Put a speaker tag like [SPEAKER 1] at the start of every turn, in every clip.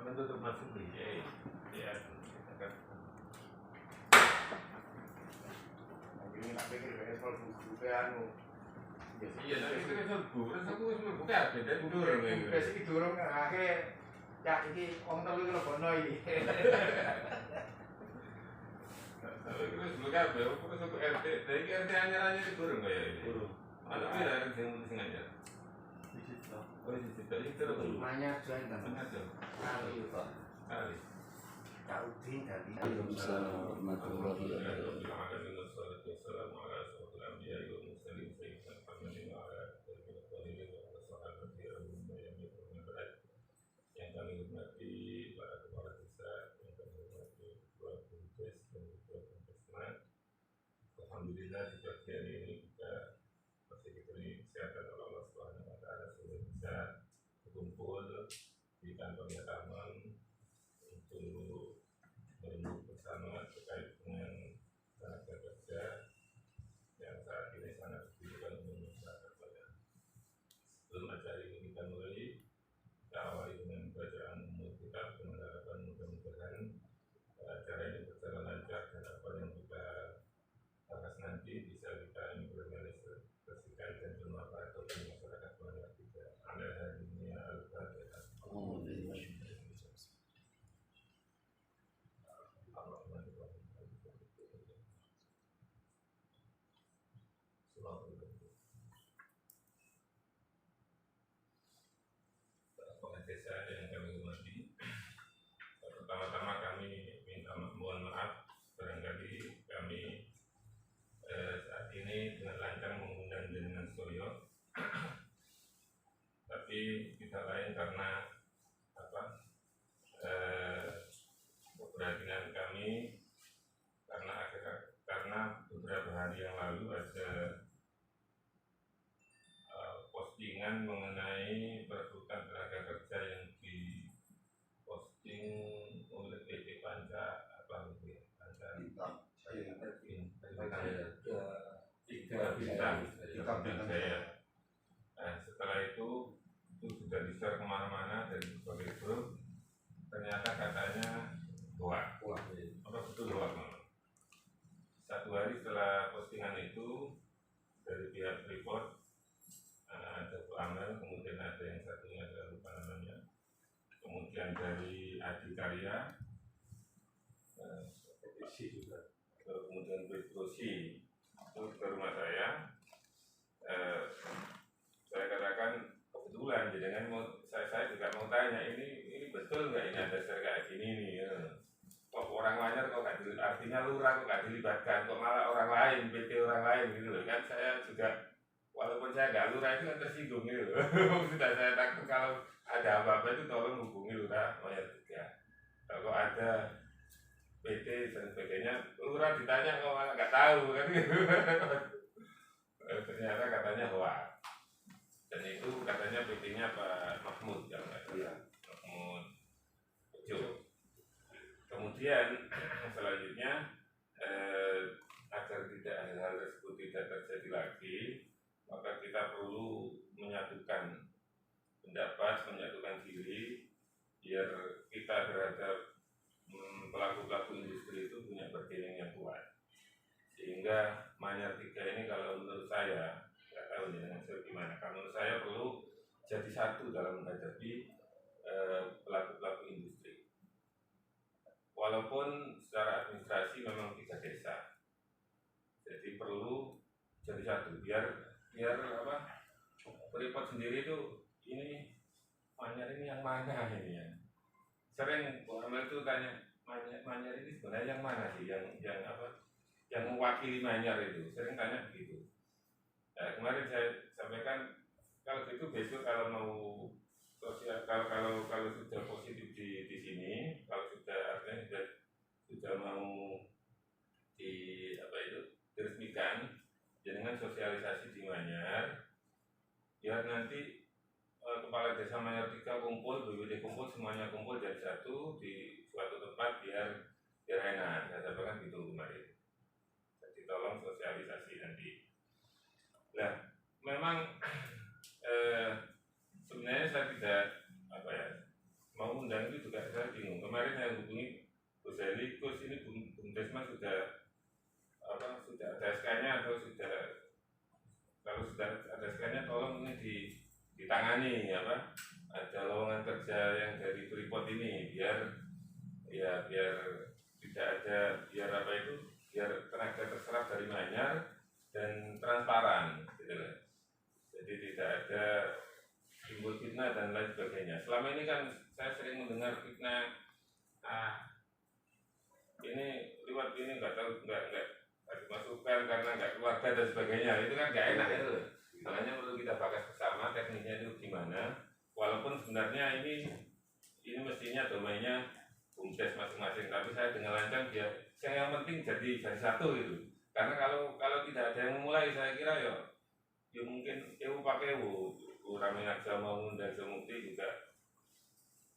[SPEAKER 1] itu termasuk ya. Ini nak pikir soal buku anu. Iya, tapi itu soal buku, terus aku mlebu kabeh dan durung iki. Wis iki durung akhire cak iki wong telu iki lebono iki. Terus mlebu kabeh, terus aku RT, iki RT anyar-anyar iki durung kaya iki. Durung. Ana pira sing anyar? Oh, itu terus.
[SPEAKER 2] Banyak join kan. Kali Pak.
[SPEAKER 1] Kali.
[SPEAKER 2] Kaudin dari.
[SPEAKER 3] Waalaikumsalam warahmatullahi wabarakatuh.
[SPEAKER 1] Yang kami hormati para kepala desa, yang kami hormati ketua Bumdes dan ketua Puskesmas. Alhamdulillah di bagian ini kita masih diberi kesehatan oleh Allah Subhanahu wa taala sehingga bisa berkumpul di kantornya Taman untuk merenung bersama terkait dengan tenaga kerja yang saat ini sangat dibutuhkan untuk masyarakat banyak. Sebelum acara ini kita mulai, kita awali dengan bacaan umum kita dengan harapan mudah-mudahan acara ini berjalan lancar dan apa yang kita bahas nanti bisa kita implementasikan dan bermanfaat bagi masyarakat banyak kita. Alhamdulillah al-Fatihah. Kepala desa yang kami hormati, pertama-tama kami minta mohon maaf barangkali kami saat ini dengan lancang mengundang jenengan Soyo, tapi kita lain karena keberhatian kami karena beberapa hari yang lalu ada postingan mengenai perekrutan tenaga kerja yang diposting oleh PT Panca Jaya. Nah, setelah itu sudah di-share kemana-mana dari berbagai grup. Ternyata katanya hoax. Apa betul hoax? Satu hari setelah postingan itu dari pihak Freeport ada Bu Amel, kemudian ada yang satunya ada lupa namanya, kemudian dari Adikarya, juga, kemudian Petrosi itu ke rumah saya. Saya katakan kebetulan, jadi saya juga mau tanya ini betul nggak ini ada share kayak gini nih? Ya. Kok orang Manyar kok nggak artinya lurah kok nggak dilibatkan, kok malah orang lain, PT orang lain gitu loh kan? Saya juga walaupun saya nggak lurah itu kan tersinggung gitu loh. Sudah saya takut kalau ada apa-apa itu tolong hubungi lurah Manyar 3. Kalau ada PT dan sebagainya, lurah ditanya kok malah nggak tahu kan gitu. Ternyata katanya hoax. Dan itu katanya PT-nya Pak Mahmud yang Mahmud Bejo. Kemudian selanjutnya agar tidak hal-hal tersebut tidak terjadi lagi, maka kita perlu menyatukan pendapat, menyatukan diri biar kita terhadap pelaku-pelaku industri itu punya bargaining yang kuat. Sehingga Manyar 3 ini kalau menurut saya, nggak tahu nih dengan saya gimana, kalau menurut saya perlu jadi satu dalam menghadapi pelaku-pelaku industri. Walaupun secara administrasi memang 3 desa, jadi perlu jadi satu biar apa, Freeport sendiri itu ini Manyar ini yang mana ini ya. Sering Bu Amel itu tanya Manyar ini sebenarnya yang mana sih, yang apa, yang mewakili Manyar itu, sering tanya begitu. Nah, kemarin saya sampaikan kalau gitu besok kalau mau sosial, kalau sudah positif di sini, kalau sudah artinya sudah mau di apa itu diresmikan, dengan sosialisasi di Manyar, biar nanti kepala desa Manyar 3 kumpul, BPD kumpul, semuanya kumpul jadi satu di suatu tempat biar enak. Saya sampaikan gitu kemarin. Jadi tolong sosialisasi nanti. Nah, memang sebenarnya saya tidak apa ya mau undang itu juga saya kemarin saya hubungi Gus Heli, Gus ini Bumdesmas sudah ada SK-nya atau sudah, kalau sudah ada SK-nya tolong ini ditangani ada lowongan kerja yang dari Freeport ini biar tidak ada biar tenaga terserap dari Manyar dan transparan gitu loh. Jadi tidak ada timbul fitnah dan lain sebagainya. Selama ini kan saya sering mendengar fitnah ini lewat ini nggak dimasukkan karena nggak keluarga dan sebagainya, itu kan nggak enak itu loh. Makanya perlu kita bahas bersama tekniknya itu gimana. Walaupun sebenarnya ini mestinya domainnya Bumdes masing-masing, tapi saya dengan lancang dia yang penting jadi satu gitu. Karena kalau tidak ada yang memulai, saya kira ya mungkin pakai rame aja mau ngundang semukti juga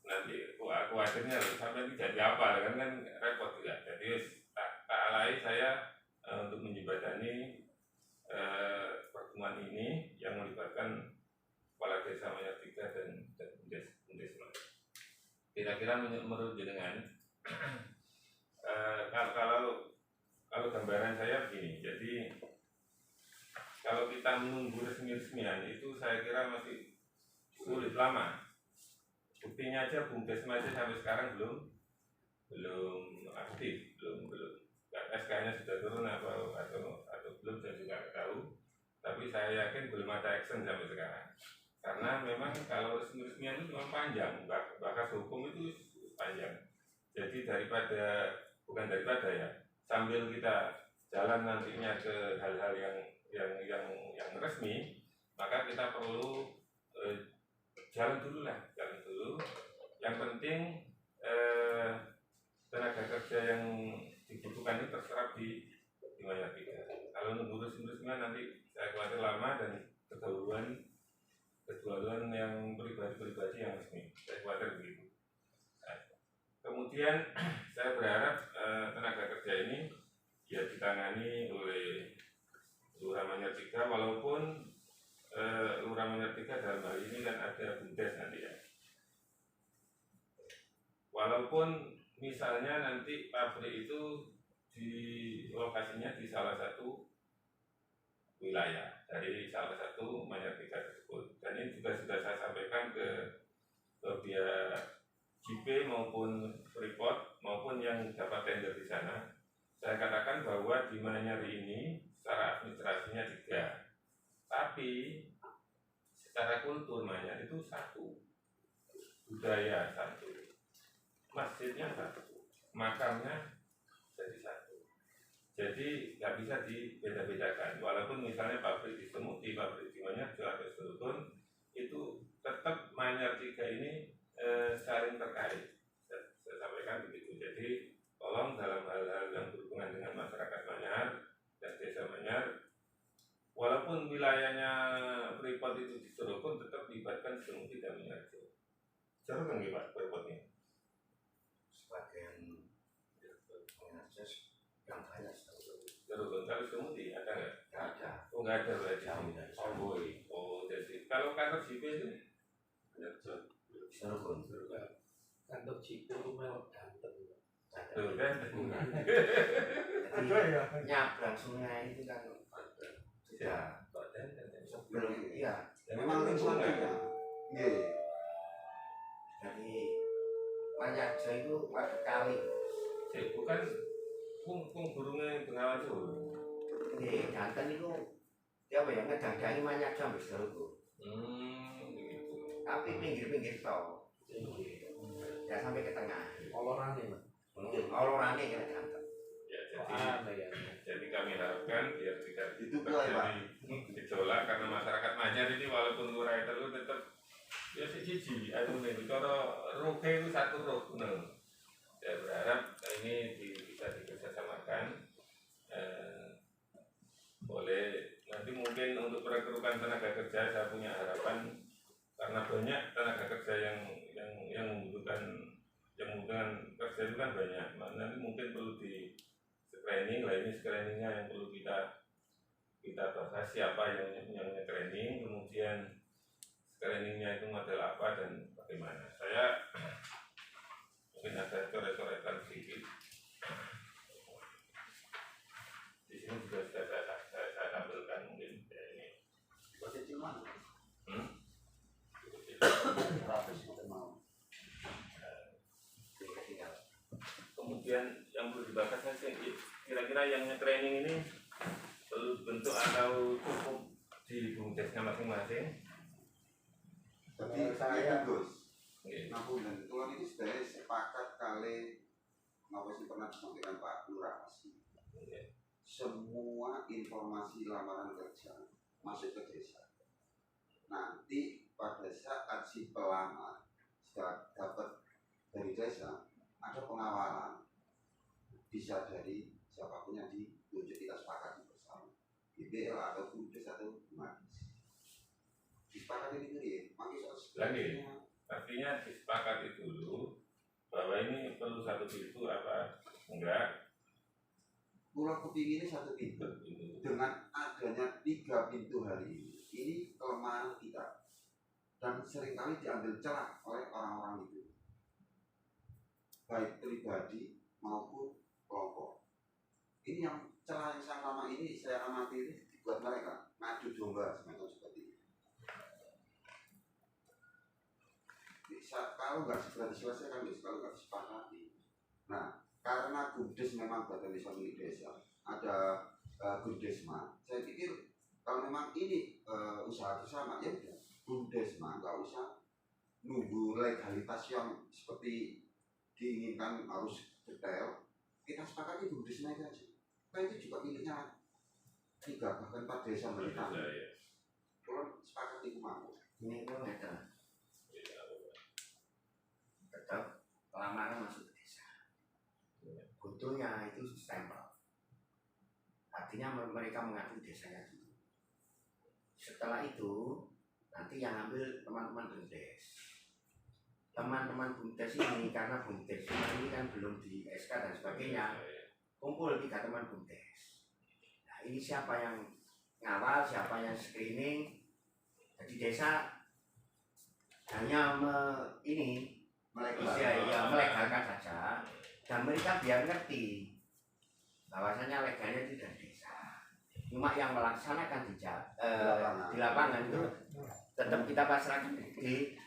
[SPEAKER 1] nanti aku akhirnya sampai tidak jadi apa kan repot juga. Jadi tak alai saya untuk menjembatani pertemuan ini yang melibatkan kepala desa Manyar 3 dan Bumdesmas. Kira-kira menurut jenengan kalau gambaran saya begini, jadi kalau kita menunggu resmi-resmian itu saya kira masih sulit lama. Buktinya aja Bumdesmas sampai sekarang belum aktif, belum SK-nya sudah turun atau belum, saya juga nggak tahu. Tapi saya yakin belum ada action sampai sekarang. Karena memang kalau resmi-resmian itu memang panjang, bakas hukum itu panjang. Jadi sambil kita jalan nantinya ke hal-hal yang resmi, maka kita perlu jalan dulu. Yang penting tenaga kerja yang dibutuhkan itu terserap di Manyar 3. Kalau nunggu resmi-resmian nanti saya khawatir lama dan kedahuluan yang pribadi yang resmi. Saya khawatir begitu. Kemudian saya berharap tenaga kerja ini ya ditangani oleh Lurah Manyar 3, walaupun Lurah Manyar 3 dalam hal ini kan ada Bumdes nanti ya. Walaupun misalnya nanti pabrik itu di lokasinya di salah satu wilayah dari salah satu Manyar 3 tersebut, dan ini juga sudah saya sampaikan ke pihak JP maupun Freeport maupun yang dapat tender di sana. Saya katakan bahwa di Manyar ini secara administrasinya 3, tapi secara kultur Manyar itu 1, budaya 1, masjidnya 1, makamnya jadi 1. Jadi nggak bisa dibeda-bedakan. Walaupun misalnya pabrik di Semuti, pabrik di Manyar atau Serutun, itu tetap Manyar 3 ini saling terkait. Saya sampaikan begitu. Jadi tolong dalam hal-hal yang berhubungan dengan masyarakat Manyar dan desa Manyar, walaupun wilayahnya Freeport itu di Serutun, tetap libatkan Semuti dan Manyar. Serutun nggih Pak Freeportnya?
[SPEAKER 2] Sebagian akses yang banyak
[SPEAKER 1] Serutun. Kalau Semuti ada nggak?
[SPEAKER 2] nggak ada.
[SPEAKER 1] Oh nggak ada berarti.
[SPEAKER 2] Jauh dari sana.
[SPEAKER 1] Oh jadi kalau kantor JP itu
[SPEAKER 2] Serupun.
[SPEAKER 4] Kantor Cipu mewah ganteng.
[SPEAKER 1] tuh kan.
[SPEAKER 2] Jadi nyabrang sungai itu kan sudah belum, iya.
[SPEAKER 1] Memang lingkungan.
[SPEAKER 2] Iya. Jadi Manyar itu ada kali.
[SPEAKER 1] Bukan kung burungnya Bengawan Solo.
[SPEAKER 2] Ini ganteng itu dia ngedandangi Manyar sampai Serupun.
[SPEAKER 1] Begitu.
[SPEAKER 2] Tapi pinggir-pinggir tol. Ya sampai ke tengah.
[SPEAKER 4] Olorane, Mas.
[SPEAKER 2] Olorane kira ganteng.
[SPEAKER 1] Ya
[SPEAKER 4] Aneh ya.
[SPEAKER 1] jadi kami harapkan biar tidak
[SPEAKER 2] Itu boleh, Pak.
[SPEAKER 1] gejolak, karena masyarakat Manyar ini walaupun lurah itu tetap ya siji anu nih cara ruhe itu satu ruh. Saya berharap ini bisa dikerjasamakan boleh nanti mungkin untuk perekrutan tenaga kerja. Saya punya harapan karena banyak tenaga kerja yang membutuhkan kerja itu kan banyak. Nanti mungkin perlu di screening lah, ini screeningnya yang perlu kita bahas siapa yang training, kemudian screeningnya itu model apa dan bagaimana. Saya mungkin ada coret-coretan sedikit. Di sini juga sudah saya tampilkan mungkin ya ini.
[SPEAKER 3] Posisi mana?
[SPEAKER 2] Rapis kita mau.
[SPEAKER 1] Kemudian yang perlu dibahas saja kira-kira yang training ini perlu bentuk atau cukup di bumdesnya masing-masing.
[SPEAKER 2] Jadi
[SPEAKER 3] saya
[SPEAKER 2] Gus,
[SPEAKER 1] Oke.
[SPEAKER 2] Ngapunten, kulon ini sudah sepakat kali ngapa sih pernah disampaikan Pak Lurah sih.
[SPEAKER 1] Oke.
[SPEAKER 2] Semua informasi lamaran kerja masuk ke desa. Nanti pada saat si pelamar setelah dapat dari desa ada pengawalan, bisa dari siapapun yang ditunjuk, kita sepakati bersama BPL atau BUMDes atau Magis disepakati ini
[SPEAKER 1] Lagi. Artinya disepakati dulu bahwa ini perlu satu pintu apa enggak.
[SPEAKER 2] pulau kepingin satu pintu. Dengan adanya 3 pintu hari ini kelemahan kita dan seringkali diambil celah oleh orang-orang itu, baik pribadi maupun kelompok. Ini yang celah yang sama ini saya amati ini dibuat mereka ngadu domba semacam seperti ini. Bisa, kalau nggak segera diselesaikan, kalau nggak disepakati. Nah, karena BUMDes memang badan desa milik desa, ada BUMDesma. Saya pikir kalau memang ini usaha bersama, ya udah BUMDesma nggak usah nunggu legalitas yang seperti diinginkan harus detail. Kita sepakati BUMDesma aja. Nah, itu juga miliknya 3 bahkan 4 desa mereka. Kalau sepakati itu mau.
[SPEAKER 3] ini itu tetap lamaran masuk ke desa. Butuhnya itu stempel. Artinya mereka mengakui desanya dulu. Setelah itu nanti yang ambil teman-teman BUMDes. Teman-teman BUMDes ini karena BUMDes ini kan belum di SK dan sebagainya, kumpul 3 teman BUMDes. Nah ini siapa yang ngawal, siapa yang screening. Jadi desa hanya melegalkan saja, dan mereka biar ngerti bahwasanya legalnya itu dari desa. Cuma yang melaksanakan di lapangan itu tetap kita pasrahkan di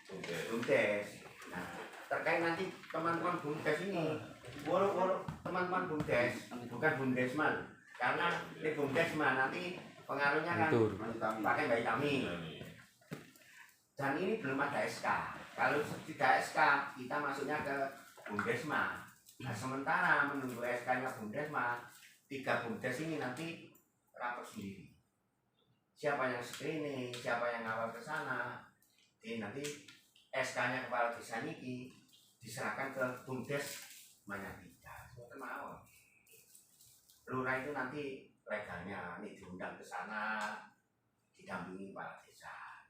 [SPEAKER 3] BUMDes. Nah, terkait nanti teman-teman BUMDes ini, teman-teman BUMDes bukan BUMDesman, karena di BUMDesman nanti pengaruhnya kan pakai bayi kami. Dan ini belum ada SK. Kalau tidak SK, kita masuknya ke BUMDesma. Nah, sementara menunggu SK-nya BUMDesma, 3 BUMDes ini nanti rapat sendiri. Siapa yang screening, siapa yang ngawal ke sana. Jadi nanti SK-nya kepala desa ini diserahkan ke BUMDes mana tidak. Semua awal. Lurah itu nanti legalnya ini diundang ke sana, didampingi kepala desa.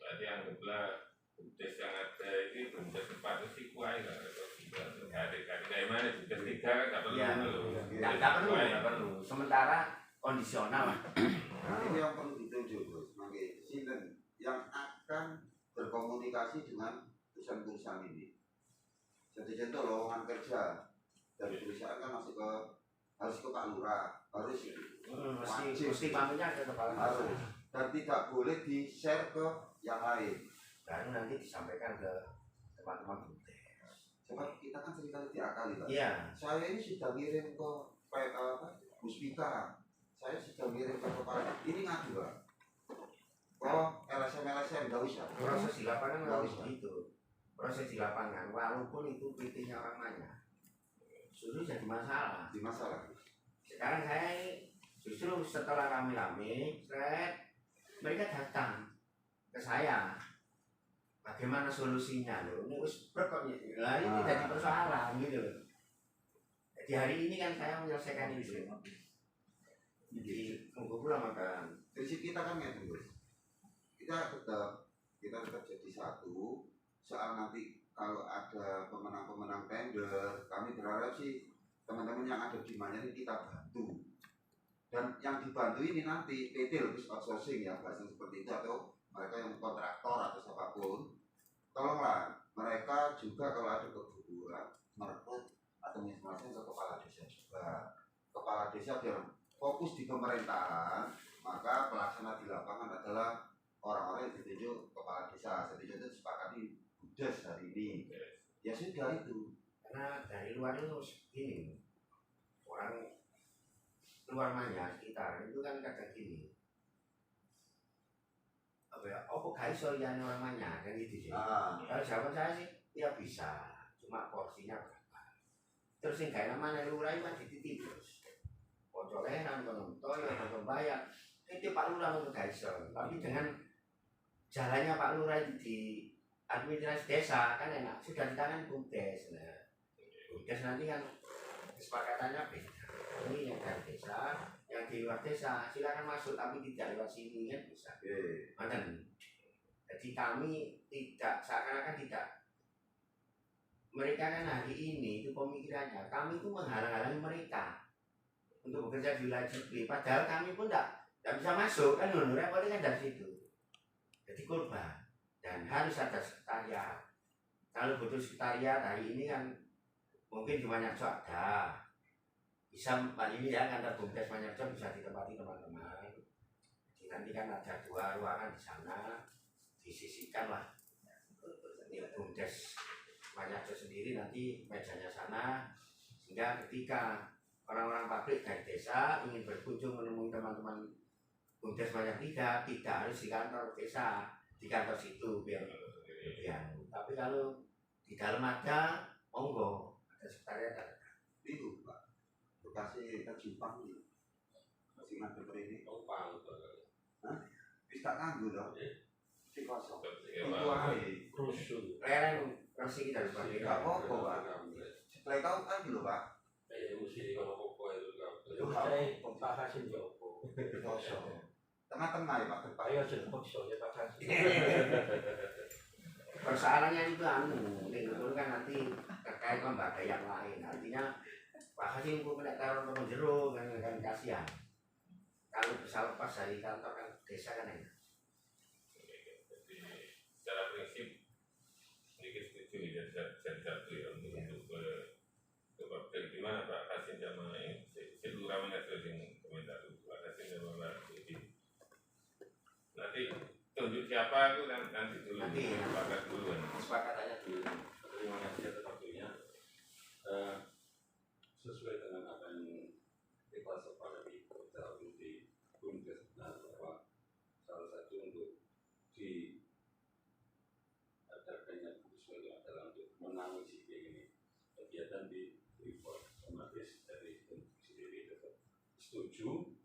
[SPEAKER 1] Berarti anggaplah BUMDes yang ada ini BUMDes 4 itu kuai nggak ada mana BUMDes 3 nggak perlu
[SPEAKER 3] nggak perlu. Sementara kondisional.
[SPEAKER 2] Nah, ini yang perlu ditunjuk, Bos. Makanya sinten yang akan berkomunikasi dengan perusahaan-perusahaan ini. Jadi contoh lowongan kerja dari perusahaan kan masuk ke harus ke Pak Lurah, harus
[SPEAKER 3] mesti pamitnya ke kepala
[SPEAKER 2] harus, dan tidak boleh di-share ke yang lain.
[SPEAKER 3] Baru nanti disampaikan ke teman-teman BUMDes.
[SPEAKER 2] Sebab kita kan seringkali diakali, Pak.
[SPEAKER 3] Iya.
[SPEAKER 2] Saya ini sudah ngirim ke Puspika, saya sudah ngirim ke kepala. Ini ngadu, Pak. Oh, LSM nggak usah.
[SPEAKER 3] Proses di lapangan
[SPEAKER 2] Nggak
[SPEAKER 3] harus
[SPEAKER 2] usah.
[SPEAKER 3] begitu. Proses di lapangan, walaupun itu PT-nya orang banyak, justru jadi masalah.
[SPEAKER 2] Di masalah.
[SPEAKER 3] Sekarang saya justru setelah rame-rame, mereka datang ke saya. Bagaimana solusinya loh? Ini lah ini jadi persoalan gitu. Jadi hari ini kan saya menyelesaikan itu. Jadi tunggu pula makan.
[SPEAKER 2] Prinsip kita kan gitu, Bos. Kita tetap jadi satu. Soal nanti kalau ada pemenang-pemenang tender, kami berharap sih teman-teman yang ada di mana ini kita bantu. Dan yang dibantu ini nanti PT lebih outsourcing ya, bahasa seperti itu, atau mereka yang kontraktor atau siapapun, tolonglah mereka juga kalau ada kebutuhan merekrut administrasi ke kepala desa juga. Kepala desa biar fokus di pemerintahan, maka pelaksana di lapangan adalah orang-orang yang ditunjuk kepala desa. Setuju itu disepakati Bumdes hari ini. Ya sudah itu.
[SPEAKER 3] Karena dari luar itu gini, orang luar mana sekitar itu kan kadang gini, apa ya, oh gak iso liyane orang mana kan gitu sih. Kalau jawaban saya sih ya bisa, cuma porsinya berapa. Terus yang kayak namanya lurah itu kan dititip terus. Pocoleran, penonton, penonton bayar, itu Pak Lurah untuk gak iso. Tapi dengan jalannya Pak Lurah itu di administrasi desa kan enak, sudah di tangan Bumdes. Nah, Bumdes nanti kan kesepakatannya beda. Ini yang dari desa, yang di luar desa silakan masuk tapi tidak lewat sini kan bisa. Jadi kami tidak seakan-akan tidak. Mereka kan hari ini itu pemikirannya kami itu menghalang-halangi mereka untuk bekerja di wilayah Jepli. Padahal kami pun tidak bisa masuk kan, repotnya kan dari situ. Jadi korban dan harus ada sekretariat. Kalau butuh sekretariat hari ini kan mungkin di Manyarjo ada. Bisa ini ya kantor Bumdes Manyarjo bisa ditempati teman-teman. Jadi nanti kan ada 2 ruangan di sana, disisihkan lah. Bumdes Manyarjo sendiri nanti mejanya sana, sehingga ketika orang-orang pabrik dari desa ingin berkunjung menemui teman-teman Bumdes Manyarjo tidak harus di kantor desa, di kantor situ biar. Tapi kalau di dalam ada, monggo ada sekretariat.
[SPEAKER 2] Itu Pak. Bekasi ke Jepang nih. Masih ngadep ini. Bisa nganggu dong. Si kosong. Itu aja.
[SPEAKER 4] Rusuh.
[SPEAKER 3] Lereng Resi kita harus pakai.
[SPEAKER 2] Enggak apa-apa, Pak. Setelah tahu kan dulu, Pak.
[SPEAKER 4] Kayak mesti kalau koko itu kan.
[SPEAKER 2] Itu
[SPEAKER 4] Saya Pak Hasim Joko.
[SPEAKER 2] Kosong. Tengah-tengah ya, Pak. Depan.
[SPEAKER 4] Ayo jeneng soalnya Pak Hasim.
[SPEAKER 3] Persoalannya itu itu kan nanti terkait lembaga yang lain. Artinya Pak Hasim pun kena teror teman jero kan kasihan. Kalau bisa lepas dari kantor kan desa kan enak.
[SPEAKER 1] Jadi secara prinsip sedikit setuju ya jadi satu ya untuk ke gimana Pak Hasim sama si Lurah Manyarjo yang komentar Pak Hasim sama Pak Budi. Nanti tunjuk siapa itu nanti dulu.
[SPEAKER 3] Nanti
[SPEAKER 1] sepakat dulu kan.
[SPEAKER 3] Kesepakatannya dulu.
[SPEAKER 4] Terima kasih atas waktunya. Sesuai dengan apa yang kita sepakati secara di Bumdes bahwa salah satu untuk diadakannya sesuatu adalah untuk menangani ini kegiatan di Freeport otomatis dari sendiri tetap setuju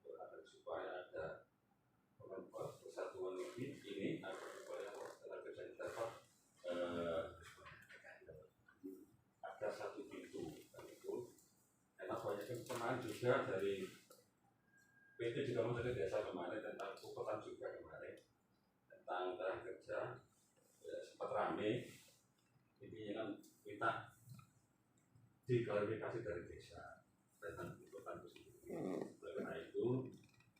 [SPEAKER 4] agar supaya ada persatuan lebih ini agar supaya tenaga kerja dapat ada satu pintu dan itu enak banyak kesamaan juga dari PT juga menjadi desa kemarin tentang urutan juga kemarin tentang tenaga kerja ya, sempat rame ini kan kita diklarifikasi dari desa tentang urutan itu sendiri. Karena itu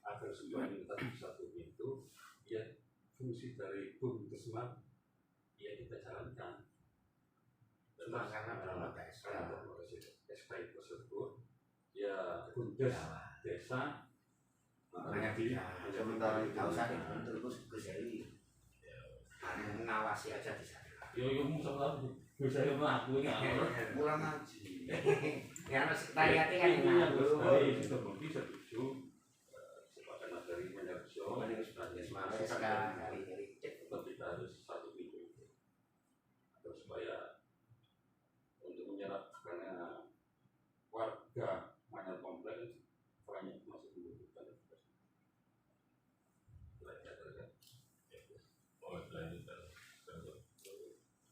[SPEAKER 4] agar semuanya kita satu pintu ya fungsi dari Bumdesman ya kita jalankan.
[SPEAKER 3] Cuma karena berapa
[SPEAKER 4] SK tersebut ya Bumdes desa
[SPEAKER 3] banyak tidak.
[SPEAKER 2] Sementara itu.
[SPEAKER 3] Nggak usah dibentuk Gus Heri. Mengawasi aja di sana.
[SPEAKER 4] yo musuh bisa melaku ini
[SPEAKER 2] Pulang ngaji.
[SPEAKER 3] Karena sekretariatnya kan
[SPEAKER 4] ini yang
[SPEAKER 3] dulu.
[SPEAKER 4] dari terbukti setuju sepakat dari Manyarjo tetap kita harus satu pintu agar supaya untuk menyerap karena warga Manyar kompleks banyak masuk membutuhkan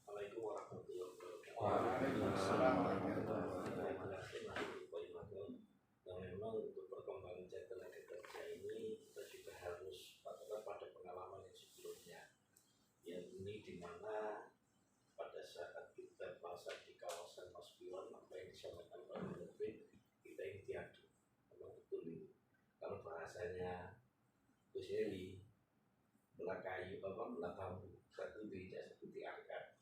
[SPEAKER 4] Assalamualaikum warahmatullahi wabarakatuh.
[SPEAKER 3] Waalaikumsalam
[SPEAKER 4] Yang memang untuk perkembangan tenaga kerja ini kita juga harus pada pengalaman yang sebelumnya. Yang ini di mana pada saat kita masa di kawasan Paspiron apa yang disampaikan Pak Menteri kita ini diadu. Memang betul ini. Kalau bahasanya Gus Heri belah kayu belah bambu satu tidak seperti angkat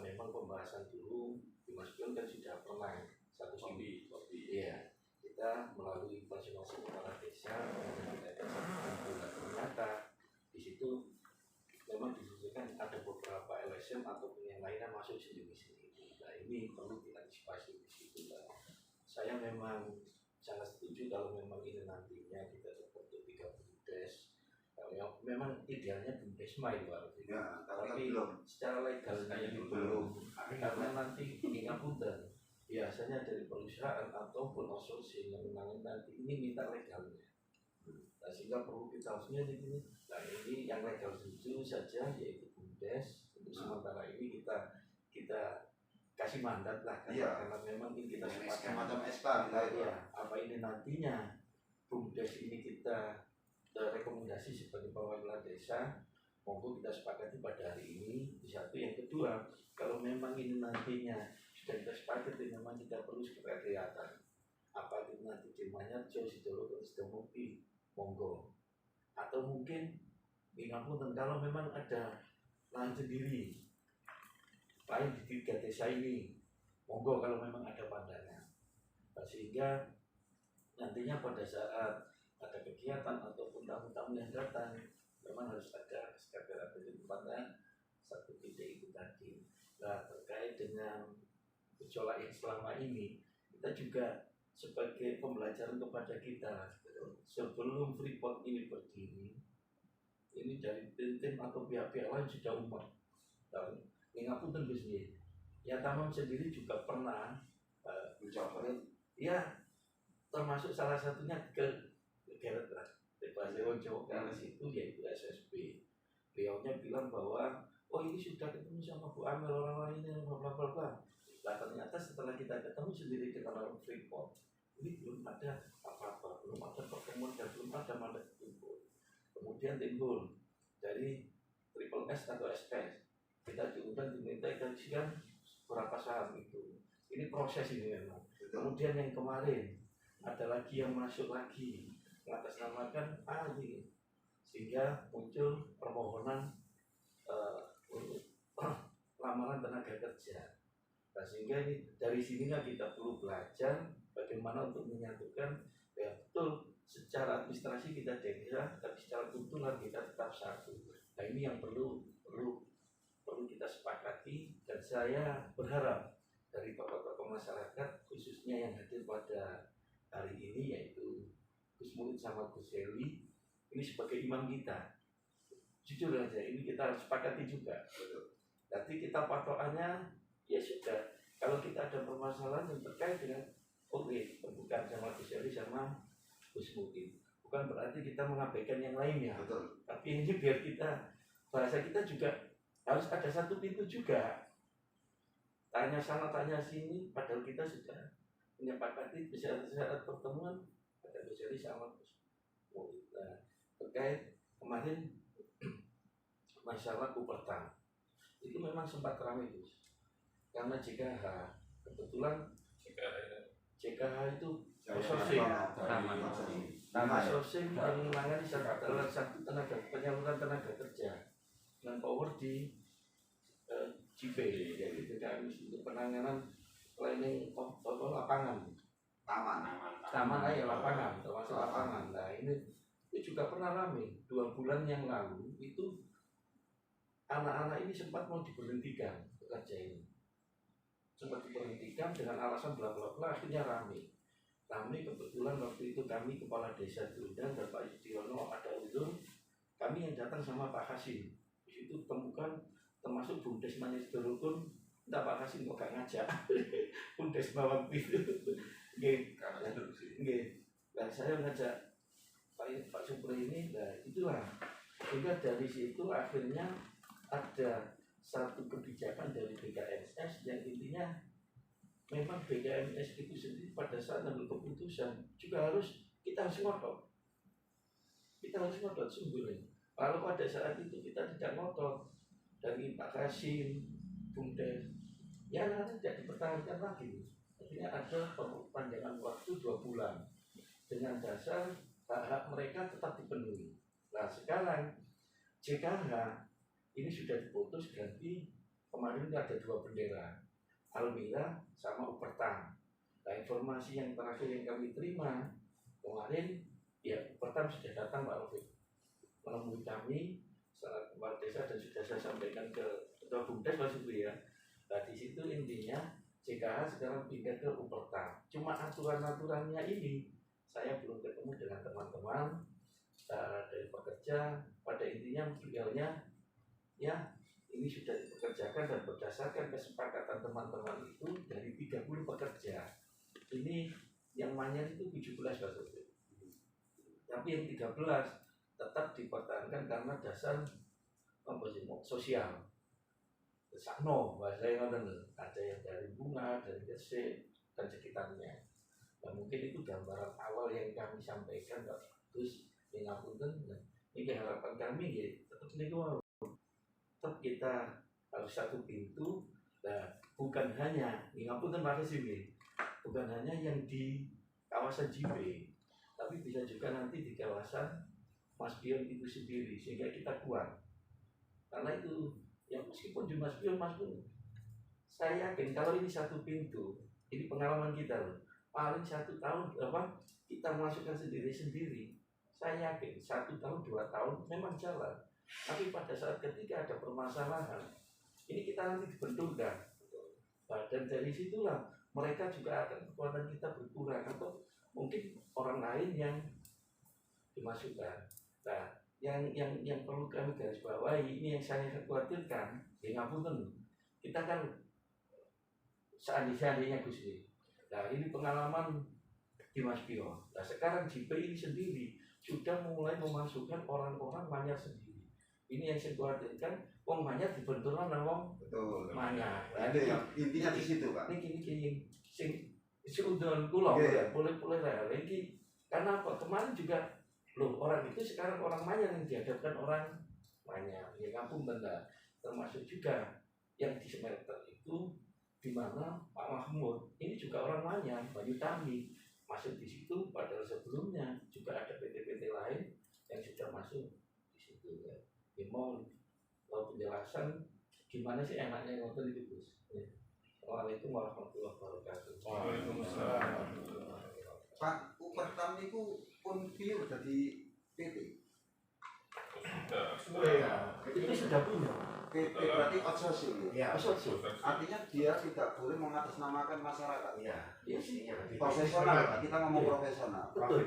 [SPEAKER 4] memang pembahasan dulu di Mas Pion kan sudah pernah satu
[SPEAKER 1] Kopi.
[SPEAKER 4] iya, kita melalui masing-masing kepala desa kemudian kita ada ternyata di situ memang disusulkan ada beberapa LSM ataupun yang lainnya masuk sendiri-sendiri. Nah ini perlu diantisipasi di situ. Nah, saya memang sangat setuju kalau memang ini nantinya kita terbentuk 3 BUMDes. Kalau memang idealnya BUMDesma itu harus.
[SPEAKER 2] Ya,
[SPEAKER 4] Tapi
[SPEAKER 2] belum.
[SPEAKER 4] secara legal kayaknya belum. Karena nanti ingapunten biasanya dari perusahaan ataupun outsourcing yang menangani nanti ini minta legalnya. Nah, sehingga perlu kita harusnya ini. Nah ini yang legal itu saja yaitu BUMDes. Untuk sementara ini kita kasih mandat lah karena memang ini kita
[SPEAKER 2] semacam SK
[SPEAKER 4] ya, apa ini nantinya BUMDes ini kita rekomendasi sebagai perwakilan desa, monggo kita sepakati pada hari ini. Di satu, yang kedua, kalau memang ini nantinya sudah kita sepakati, memang kita perlu supaya kelihatan apa itu nanti temanya jauh sidolo atau mungkin monggo, atau mungkin ingatkan kalau memang ada lahan sendiri lain di 3 desa ini, monggo kalau memang ada pandangan. Nah, sehingga nantinya pada saat ada kegiatan ataupun tamu-tamu yang datang memang harus ada sekadar ada di tempatnya satu titik itu tadi. Nah, terkait dengan gejolak yang selama ini kita juga sebagai pembelajaran kepada kita sebelum Freeport ini berdiri, ini dari tim atau pihak-pihak lain sudah umat dan ingatkan Gus ya Tamam sendiri juga pernah ya termasuk salah satunya ke Garut Bahasa Jawa karena situ yaitu SSB. Beliaunya bilang bahwa oh ini sudah ketemu sama Bu Amel orang-orang ini bla bla bla. Nah ternyata setelah kita ketemu sendiri kita lakukan Freeport ini belum ada apa-apa, belum ada pertemuan dan belum ada mandat timbul. Kemudian timbul dari Triple S atau SPS kita diundang diminta kajian berapa saham itu. Ini proses ini memang. Kemudian yang kemarin ada lagi yang masuk lagi mengatasnamakan ahli sehingga muncul permohonan lamaran tenaga kerja. Nah, sehingga ini dari sinilah kita perlu belajar bagaimana untuk menyatukan ya betul secara administrasi kita desa tapi secara kultural kita tetap satu. Nah ini yang perlu kita sepakati dan saya berharap dari tokoh-tokoh masyarakat khususnya yang hadir pada hari ini yaitu Gus Muhid sama Gus Heli ini sebagai imam kita. Jujur aja ini kita harus sepakati juga. Nanti kita patokannya ya sudah kalau kita ada permasalahan yang terkait dengan bukan sama Gus Heli sama Gus Muhid. Bukan berarti kita mengabaikan yang lainnya.
[SPEAKER 2] Betul.
[SPEAKER 4] Tapi ini biar kita bahasa kita juga harus ada satu pintu juga. Tanya sana tanya sini padahal kita sudah menyepakati saat pertemuan ada Gus Heli sama Gus Muhid. Nah, terkait kemarin masalah Kupertang itu memang sempat ramai Gus karena JKH kebetulan JKH itu outsourcing yang menangani satu penyaluran tenaga kerja dengan power di JP yaitu DKM untuk penanganan planning lapangan taman aja lapangan termasuk lapangan. Nah ini juga pernah ramai 2 bulan yang lalu itu anak-anak ini sempat mau diberhentikan pekerja ini sempat diberhentikan dengan alasan bla bla bla akhirnya ramai kebetulan waktu itu kami kepala desa diundang dan Pak Yudhoyono ada uzur kami yang datang sama Pak Hasim di situ temukan termasuk BUMDes Manis Doro pun entah Pak Hasim kok gak ngajak BUMDes waktu itu dan saya ngajak Pak Supri ini nah itulah sehingga dari situ akhirnya ada satu kebijakan dari BKMS yang intinya memang BKMS itu sendiri pada saat ambil keputusan juga kita harus ngotot sungguh. Kalau pada saat itu kita tidak ngotot dari Pak Kasim, BUMDes ya nanti tidak dipertahankan lagi. Artinya ada perpanjangan waktu 2 bulan dengan dasar hak-hak mereka tetap dipenuhi. Nah sekarang JKH ini sudah diputus ganti kemarin kemarin ada 2 bendera, Almira sama Upertam. Nah, informasi yang terakhir yang kami terima kemarin, ya Upertam sudah datang Pak Rafiq menemui kami secara kepala desa dan sudah saya sampaikan ke Ketua Bumdes Mas Ibu ya. Nah di situ intinya JKH sekarang pindah ke Upertam. Cuma aturan-aturannya ini saya belum ketemu dengan teman-teman dari pekerja. Pada intinya beliaunya ya ini sudah dipekerjakan dan berdasarkan kesepakatan teman-teman itu dari 30 pekerja. Ini yang Manyar itu 17 Mas Ibu. Tapi yang 13 tetap dipertahankan karena dasar sosial. Sakno bahasa yang ada yang dari bunga, dari gresik dan sekitarnya. Nah, mungkin itu gambaran awal yang kami sampaikan Pak. Terus ngapunten, ini harapan kami ya tetap tetap kita harus satu pintu. Nah, bukan hanya ngapunten Pak Simi, bukan hanya yang di kawasan JP, tapi bisa juga nanti di kawasan Mas Bion itu sendiri sehingga kita kuat. Karena itu ya meskipun di Mas Bion saya yakin kalau ini satu pintu, ini pengalaman kita loh. Paling 1 tahun kita masukkan sendiri-sendiri. Saya yakin 1 tahun 2 tahun memang jalan. Tapi pada saat ketika ada permasalahan, ini kita nanti dibenturkan. Dan dari situlah mereka juga akan kekuatan kita berkurang atau mungkin orang lain yang dimasukkan. Nah, yang perlu kami garis bawahi ini yang saya khawatirkan, ya ngapunten. Kita kan seandainya Gus ini. Nah, ini pengalaman di Mas Pio. Nah, sekarang JP ini sendiri sudah mulai memasukkan orang-orang Manyar sendiri. Ini yang saya khawatirkan, wong Manyar dibenturkan sama wong Manyar. Nah,
[SPEAKER 2] itu yang intinya di situ Pak.
[SPEAKER 4] Ini sing udon kula boleh lagi. Karena apa? Kemarin juga loh, orang itu sekarang orang Manyar yang dihadapkan orang Manyar, ya kampung benda, termasuk juga yang di Semeter itu di mana Pak Mahmud ini juga orang Manyar, Bayu Tami masuk di situ. Padahal sebelumnya juga ada PT-PT lain yang sudah masuk di situ ya. Mau penjelasan gimana sih enaknya ngotot itu Gus? Assalamualaikum warahmatullahi wabarakatuh.
[SPEAKER 1] Waalaikumsalam.
[SPEAKER 2] Pak Upertam itu pun piye jadi PT?
[SPEAKER 4] Itu sudah punya.
[SPEAKER 2] PT berarti outsourcing ya?
[SPEAKER 3] Ya,
[SPEAKER 2] Artinya dia tidak boleh mengatasnamakan masyarakat.
[SPEAKER 3] iya.
[SPEAKER 4] Iya sih.
[SPEAKER 2] Profesional, kita ngomong profesional.
[SPEAKER 4] Betul.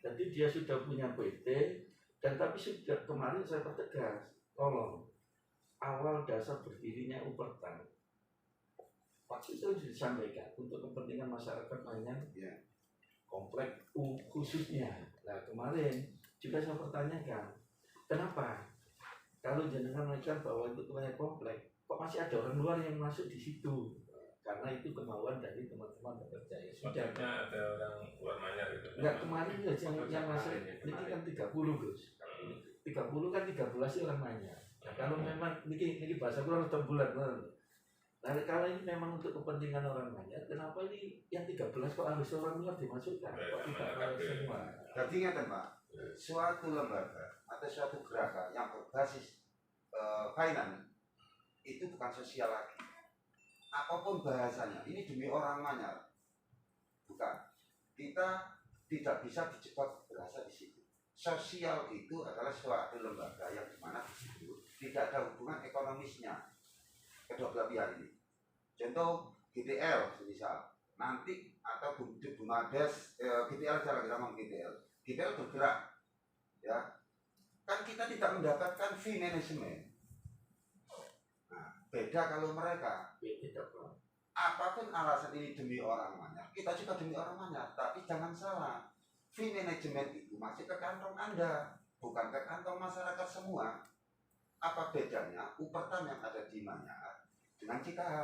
[SPEAKER 4] Jadi dia sudah punya PT dan tapi sudah kemarin saya pertegas, tolong awal dasar berdirinya Upertam waktu itu sudah disampaikan untuk kepentingan masyarakat Manyar
[SPEAKER 2] Ya.
[SPEAKER 4] komplek khususnya. Nah kemarin juga saya pertanyakan, kenapa kalau jenengan mengatakan bahwa itu banyak komplek, kok masih ada orang luar yang masuk di situ? Karena itu kemauan dari teman-teman pekerja ya sudah.
[SPEAKER 1] Maksudnya ada orang luar Manyar gitu.
[SPEAKER 4] Enggak, kemarin yang masuk ini kan 30 Gus. 30 kan 13 sih orang Manyar. Nah, kalau memang ini bahasa kurang atau bulan. Nah, kalau ini memang untuk kepentingan orang Manyar, kenapa ini yang 13 kok harus orang luar dimasukkan? Kok tidak semua?
[SPEAKER 2] Jadi ingat Pak, suatu lembaga atau suatu gerakan yang berbasis finance itu bukan sosial lagi. Apapun bahasanya, ini demi orang Manyar. Bukan. Kita tidak bisa dijebak berasa di situ. Sosial itu adalah suatu lembaga yang dimana di situ tidak ada hubungan ekonomisnya kedua belah pihak ini. Contoh GTL misal nanti atau Bumades GTL cara kita ngomong GTL bergerak ya kan kita tidak mendapatkan fee manajemen. Nah, beda kalau mereka apapun alasan ini demi orang Manyar, kita juga demi orang Manyar, tapi jangan salah, fee manajemen itu masih ke kantong Anda, bukan ke kantong masyarakat semua. Apa bedanya Upertam yang ada di Manyar dengan JKH?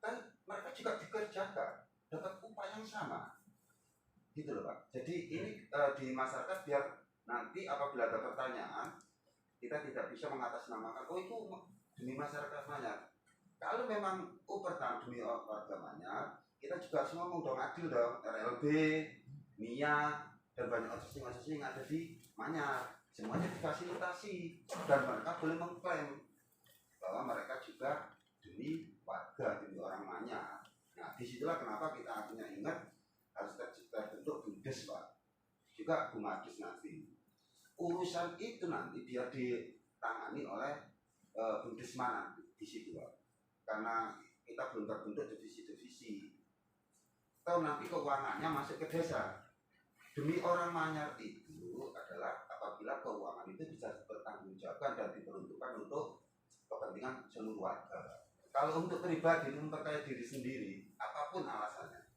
[SPEAKER 2] Kan mereka juga dikerjakan, dapat upah yang sama, gitu loh Pak. Jadi ini di masyarakat biar nanti apabila ada pertanyaan, kita tidak bisa mengatasnamakan, oh itu demi masyarakat Manyar. Kalau memang Upertam demi warga Manyar, kita juga harus ngomong dong adil dong, RLB, MIA, dan banyak asosiasi yang ada di Manyar. Semuanya difasilitasi dan mereka boleh mengklaim bahwa mereka juga juga demi warga, demi orang Manyar. Nah, disitulah kenapa kita akhirnya ingat harus terbentuk BUMDes, Pak. Juga BUMADes nanti. Urusan itu nanti biar ditangani oleh BUMDesma nanti di situ, Pak. Karena kita belum terbentuk divisi-divisi. Tahu nanti keuangannya masuk ke desa. Demi orang Manyar itu adalah apabila keuangan itu bisa dipertanggungjawabkan dan diperuntukkan untuk kepentingan seluruh warga. Kalau untuk pribadi memperkaya diri sendiri, apapun alasannya,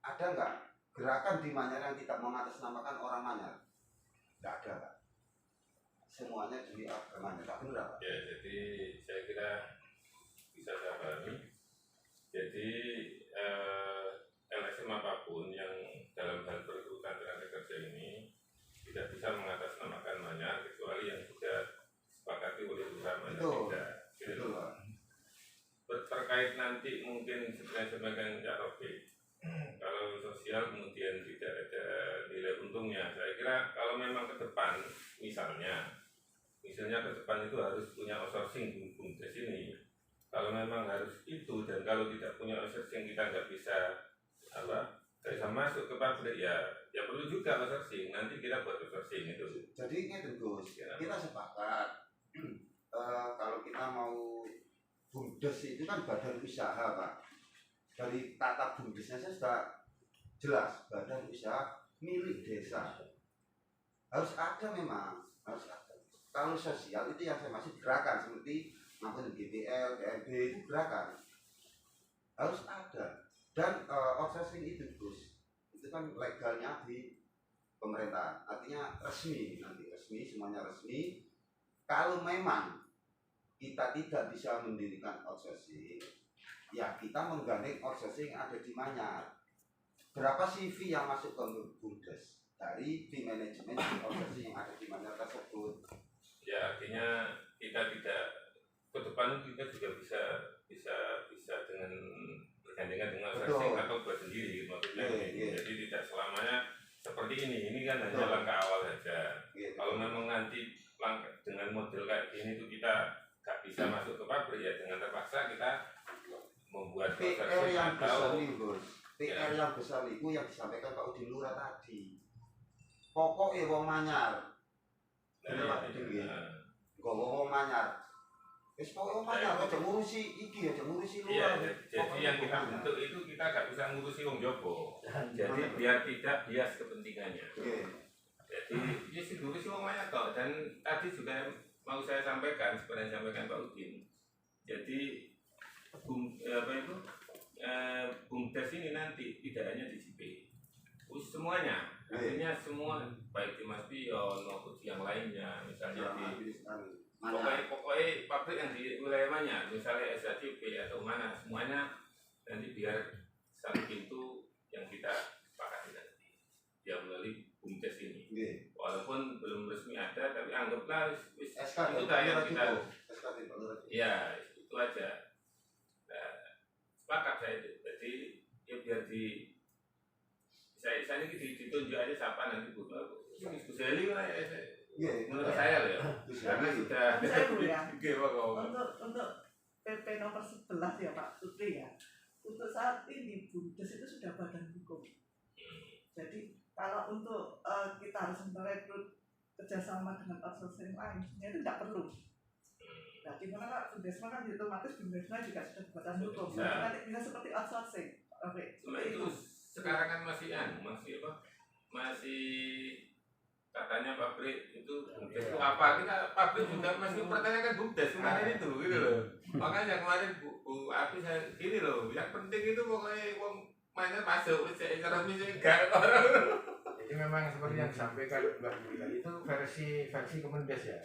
[SPEAKER 2] ada nggak gerakan di Manyar yang tidak mengatasnamakan orang Manyar? Nggak ada, Pak. Semuanya demi warga Manyar, tak benar, Pak?
[SPEAKER 1] Ya, jadi saya kira bisa saya pahami. Jadi LSM apapun yang dalam hal perekrutan tenaga kerja ini tidak bisa mengatasnamakan Manyar kecuali yang sudah disepakati oleh Lurah Manyar.
[SPEAKER 2] Betul, Pak.
[SPEAKER 1] Terkait nanti mungkin sebagian Cak Robi, kalau sosial kemudian tidak ada nilai untungnya. Saya kira kalau memang ke depan misalnya ke depan itu harus punya outsourcing BUMDes ini. Kalau memang harus itu dan kalau tidak punya outsourcing kita nggak bisa masuk ke pabrik ya perlu juga outsourcing. Nanti kita buat outsourcing itu.
[SPEAKER 2] Jadi ini Gus, kita sepakat kalau kita mau BUMDes itu kan badan usaha, Pak. Dari tata BUMDesnya saya sudah jelas badan usaha milik desa. Harus ada memang, harus ada. Kalau sosial itu yang saya masih gerakan seperti maupun GPL, DMB itu gerakan harus ada. Dan outsourcing itu Gus, itu kan legalnya di pemerintahan, artinya resmi, nanti resmi, semuanya resmi. Kalau memang kita tidak bisa mendirikan outsourcing, ya kita menggandeng outsourcing yang ada di Manyar. Berapa CV yang masuk ke BUMDes dari tim manajemen outsourcing yang ada di Manyar tersebut?
[SPEAKER 1] Ya artinya kita tidak ke depan kita juga bisa dengan bergandengan dengan outsourcing atau buat sendiri maksudnya. Jadi tidak selamanya seperti ini kan hanya langkah awal saja. Kalau memang nanti dengan model kayak gini itu kita nggak bisa masuk ke pabrik ya dengan terpaksa kita membuat
[SPEAKER 2] PR yang besar nih Bos. PR yang besar itu yang disampaikan Pak Udin Lurah tadi. Pokoknya wong Manyar. Bener Pak Udin nggih. Wong Manyar. Wis pokoke wong Manyar aja ngurusi iki aja ngurusi luar.
[SPEAKER 1] Jadi yang kita bentuk itu kita nggak bisa ngurusi wong Jopo. Jadi biar tidak bias kepentingannya. Jadi ya sih ngurusi wong Manyar kok. Dan tadi juga mau saya sampaikan seperti yang disampaikan Pak Udin. Jadi BUMDes ini nanti tidak hanya di JP, semuanya, artinya semua baik di Mas Pion maupun di yang lainnya, misalnya di pokoknya pabrik yang di wilayah Manyar, misalnya SHCP atau mana, semuanya nanti biar satu pintu yang kita sepakati nanti, ya melalui BUMDes ini. Walaupun belum resmi ada, tapi anggaplah itu yang kita, ya itu aja. Sepakat saya itu, jadi ya biar saya ini ditunjuk aja siapa nanti Bu Seli lah ya, menurut saya loh ya, karena sudah
[SPEAKER 5] untuk PP nomor 11 ya Pak Sutri ya, untuk saat ini BUMDes itu sudah badan hukum. Jadi kalau untuk kita harus merekrut kerjasama dengan outsourcing lain, itu tidak perlu. Nah, di mana Pak BUMDesma kan otomatis BUMDesma juga sudah badan hukum. Nanti bisa seperti outsourcing.
[SPEAKER 1] Cuma itu sekarang kan masih katanya pabrik itu BUMDes itu apa? Kita pabrik juga masih mempertanyakan BUMDes kemarin itu, gitu loh. Makanya kemarin Bu Abi saya gini loh, yang penting itu pokoknya uang mainnya masuk, saya cara enggak.
[SPEAKER 6] Jadi memang seperti yang disampaikan Mbak Yuli tadi itu versi Kemendes ya.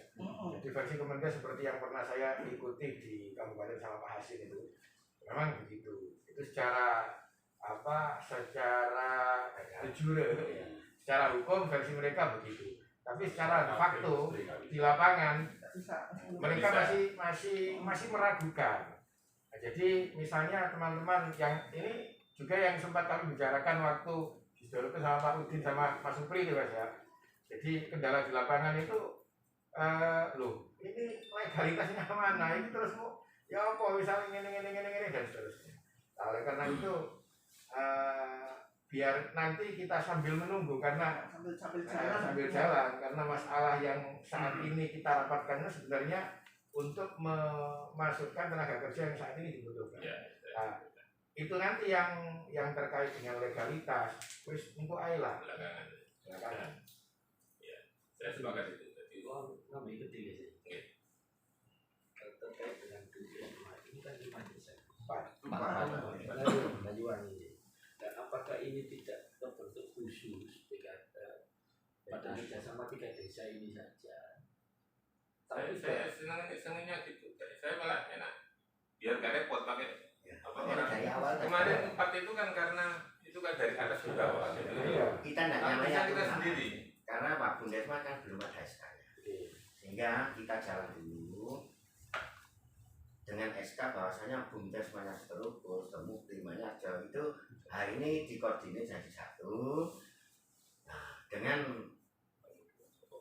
[SPEAKER 6] Jadi versi Kemendes seperti yang pernah saya ikuti di Kabupaten sama Pak Hasin itu, memang begitu. Itu secara jure, ya. Secara hukum versi mereka begitu. Tapi secara fakto di lapangan mereka masih meragukan. Nah, jadi misalnya teman-teman yang ini juga yang sempat kami bicarakan waktu itu sama Pak Udin sama Mas Supri itu Mas ya. Jadi kendala di lapangan itu ini legalitasnya mana? Ini terus ya apa misalnya ini dan seterusnya. Nah, oleh karena itu biar nanti kita sambil menunggu karena sambil jalan karena masalah yang saat ini kita rapatkan sebenarnya untuk memasukkan tenaga kerja yang saat ini dibutuhkan. Nah, itu nanti yang terkait dengan legalitas, terus untuk Ayla. Belakangan.
[SPEAKER 1] Ya, saya sepakat itu. Jadi
[SPEAKER 4] kami ketiga sih. Terkait dengan kerjasama ini kan 5 desa. 4 Banyuwangi. Dan apakah ini tidak terbentuk khusus pada kerjasama 3 desa ini saja?
[SPEAKER 1] Saya senangnya gitu. Saya malah enak. Biar gak repot pakai
[SPEAKER 3] dari awal
[SPEAKER 1] kemarin 4 itu kan karena itu kan dari atas ke bawah.
[SPEAKER 3] Kita tidak
[SPEAKER 1] Bisa
[SPEAKER 3] nyamanya
[SPEAKER 1] kita sendiri.
[SPEAKER 3] karena Pak Bundesma kan belum ada SK-nya. Sehingga kita jalan dulu dengan SK bahwasanya Bundesma Seterubus, temu primanya jauh itu hari ini dikoordinir jadi satu. Nah, dengan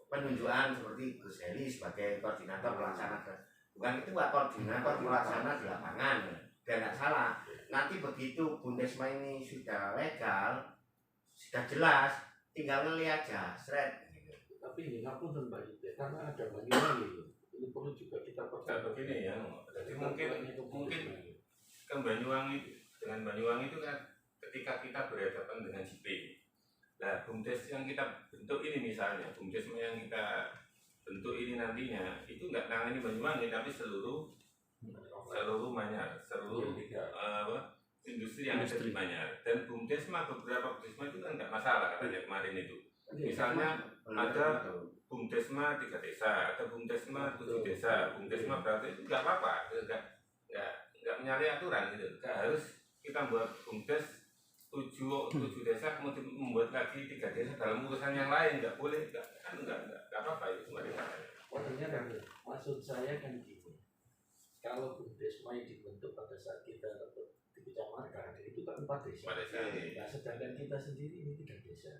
[SPEAKER 3] penunjukan seperti Gus Heri sebagai koordinator pelaksana, bukan itu Pak, koordinator pelaksana di lapangan. Dan tidak salah, nanti begitu Bundesma ini sudah legal, sudah jelas, tinggal ngelihat aja, seret.
[SPEAKER 4] Tapi ini ngapunten Mbak Yudha, karena ada Banyuwangi, ini perlu juga kita
[SPEAKER 1] Nah, begini ya, jadi mungkin kan Banyuwangi dengan Banyuwangi itu kan ketika kita berhadapan dengan JP. Nah, BUMDes yang kita bentuk ini misalnya, BUMDes yang kita bentuk ini nantinya itu nggak nangani Banyuwangi tapi seluruh Manyar, seluruh industri yang ada di Manyar. Dan BUMDesma beberapa BUMDesma itu kan nggak masalah katanya kemarin itu. Misalnya ada BUMDesma 3 desa, ada BUMDesma 7 desa, BUMDesma berarti itu nggak apa-apa, nggak menyalahi aturan gitu. Nggak harus kita buat BUMDes 7 desa kemudian membuat lagi 3 desa dalam urusan yang lain, nggak boleh, nggak apa-apa itu mereka.
[SPEAKER 4] Ternyata maksud saya kan gini. Kalau BUMDesma yang dibentuk pada saat kita di kecamatan itu kan 4 desa. Nah, sedangkan kita sendiri ini 3 desa.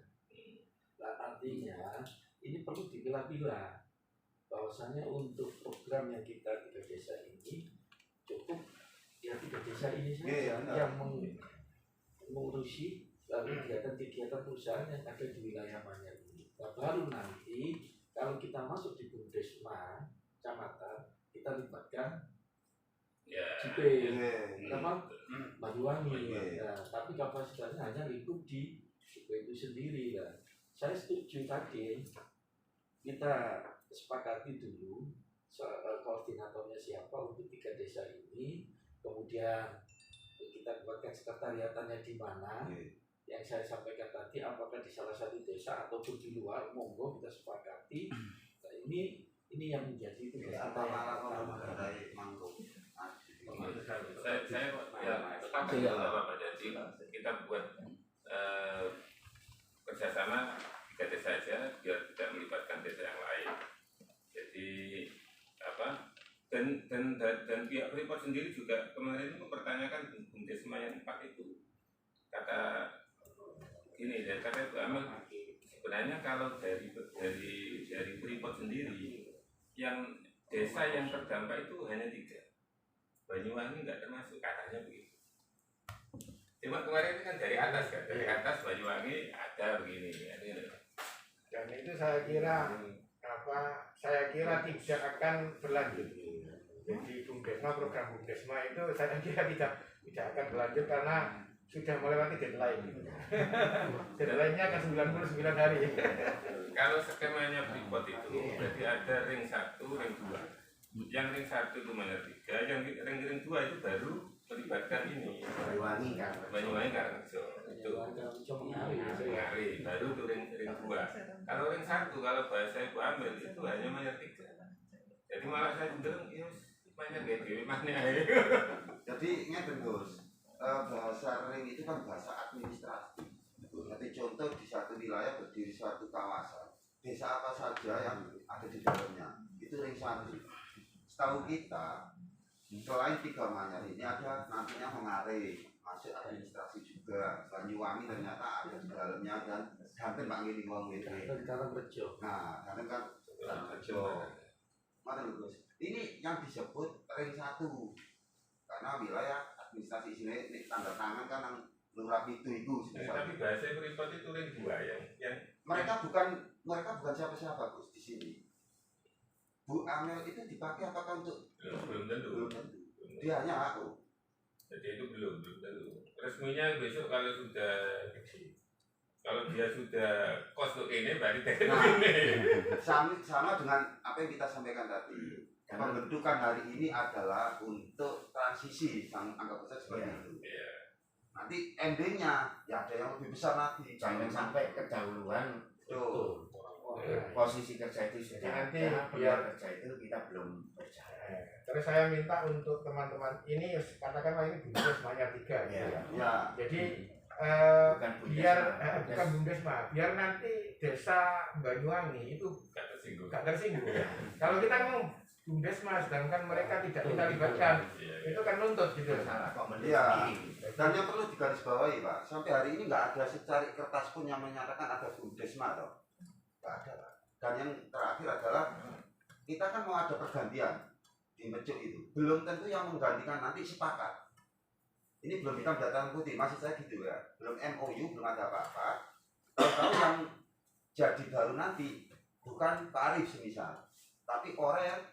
[SPEAKER 4] Nah, artinya ini perlu dipilah-pilah bahwasanya untuk program yang kita 3 desa ini cukup ya 3 desa ini saja yang mengurusi kegiatan-kegiatan perusahaan yang ada di wilayah Manyar ini. Nah, baru nanti kalau kita masuk di BUMDesma kecamatan kita libatkan JP, Banyuwangi. Nah, tapi kapasitasnya hanya lingkup di JP itu sendiri. Nah, saya setuju tadi kita sepakati dulu koordinatornya siapa untuk 3 desa ini, kemudian kita buatkan sekretariatannya di mana. Yang saya sampaikan tadi, apakah di salah satu desa ataupun di luar, monggo kita sepakati. Nah, ini yang menjadi tugas kita
[SPEAKER 2] dari Mangkuk.
[SPEAKER 1] Saya sepakat dengan Bapak. Jadi kita buat kerjasama 3 desa saja biar tidak melibatkan desa yang lain. Jadi dan pihak Freeport sendiri juga kemarin mempertanyakan BUMDesma yang 4 itu. Kata ini dan kata Bu Amel, sebenarnya kalau dari Freeport sendiri yang desa yang terdampak itu hanya 3. Banyuwangi nggak termasuk, katanya begitu. Cuma kemarin itu kan dari atas kan, dari atas Banyuwangi ada begini.
[SPEAKER 6] Dan itu saya kira tidak akan berlanjut. Jadi BUMDesma, program BUMDesma itu saya kira tidak akan berlanjut karena sudah melewati deadline. Deadline-nya kan 99 hari.
[SPEAKER 1] Kalau skemanya Freeport itu berarti ada ring 1, ring 2. Yang ring 1 itu Manyar 3, yang ring 2 itu baru melibatkan ini
[SPEAKER 3] Banyuwangi kan.
[SPEAKER 1] Banyuwangi Karangrejo. Itu Ngari, baru itu ring 2. Kalau ring 1, kalau bahasa Ibu Amel itu hanya Manyar 3. Jadi malah saya cenderung ya Manyar gak dewe mana.
[SPEAKER 2] Jadi ngeten Gus, bahasa ring itu kan bahasa administratif. Jadi contoh di satu wilayah berdiri suatu kawasan, desa apa saja yang ada di dalamnya itu ring 1. Setahu kita selain 3 Manyar ini ada nantinya Mengare masuk administrasi juga, Banyuwangi ternyata ada di dalamnya dan Danten Pak Ngini Wong WD.
[SPEAKER 4] Karangrejo.
[SPEAKER 2] Nah, Danten kan Karangrejo. Mana Gus? Ini yang disebut ring 1. karena wilayah administrasi sini ini tanda tangan kan yang lurah itu
[SPEAKER 1] Tapi bahasa privat itu ring dua yang
[SPEAKER 2] mereka bukan siapa-siapa Gus di sini. Bu Amel itu dipakai apakah untuk
[SPEAKER 1] belum tentu.
[SPEAKER 2] belum tentu. Dia hanya aku.
[SPEAKER 1] Jadi itu belum tentu. Resminya besok kalau dia sudah kos untuk ini berarti ini.
[SPEAKER 2] Sama dengan apa yang kita sampaikan tadi. Pembentukan hari ini adalah untuk transisi, anggap saja seperti itu.
[SPEAKER 1] Iya.
[SPEAKER 2] Nanti endingnya ya ada yang lebih besar lagi.
[SPEAKER 3] Jangan sampai kedahuluan
[SPEAKER 2] Tuh.
[SPEAKER 3] posisi kerja itu sudah
[SPEAKER 6] Nanti
[SPEAKER 3] ada,
[SPEAKER 6] biar-
[SPEAKER 3] kerja itu kita belum berjalan.
[SPEAKER 6] Terus saya minta untuk teman-teman ini katakanlah ini Bumdes Maya 3
[SPEAKER 3] Ya.
[SPEAKER 2] Ya.
[SPEAKER 6] Jadi
[SPEAKER 3] Bukan
[SPEAKER 6] biar
[SPEAKER 3] Bundesma,
[SPEAKER 6] bukan Bumdesma, biar nanti desa Banyuwangi itu
[SPEAKER 1] Gak tersinggung.
[SPEAKER 6] gak tersinggung. Kalau kita ngomong Bumdesma sedangkan mereka tidak kita libatkan,
[SPEAKER 1] Iya.
[SPEAKER 6] itu kan nuntut gitu.
[SPEAKER 3] Masalah kok
[SPEAKER 2] Iya.
[SPEAKER 3] mendekati.
[SPEAKER 2] Dan yang perlu digarisbawahi Pak, sampai hari ini nggak ada secari kertas pun yang menyatakan ada Bumdesma toh. Nggak ada Pak. Dan yang terakhir adalah kita kan mau ada pergantian di Mecuk itu. Belum tentu yang menggantikan nanti sepakat. Ini belum hitam di atas putih, maksud saya gitu ya. Belum MOU, belum ada apa-apa. Tahu-tahu yang jadi baru nanti bukan Pak Arif semisal, tapi orang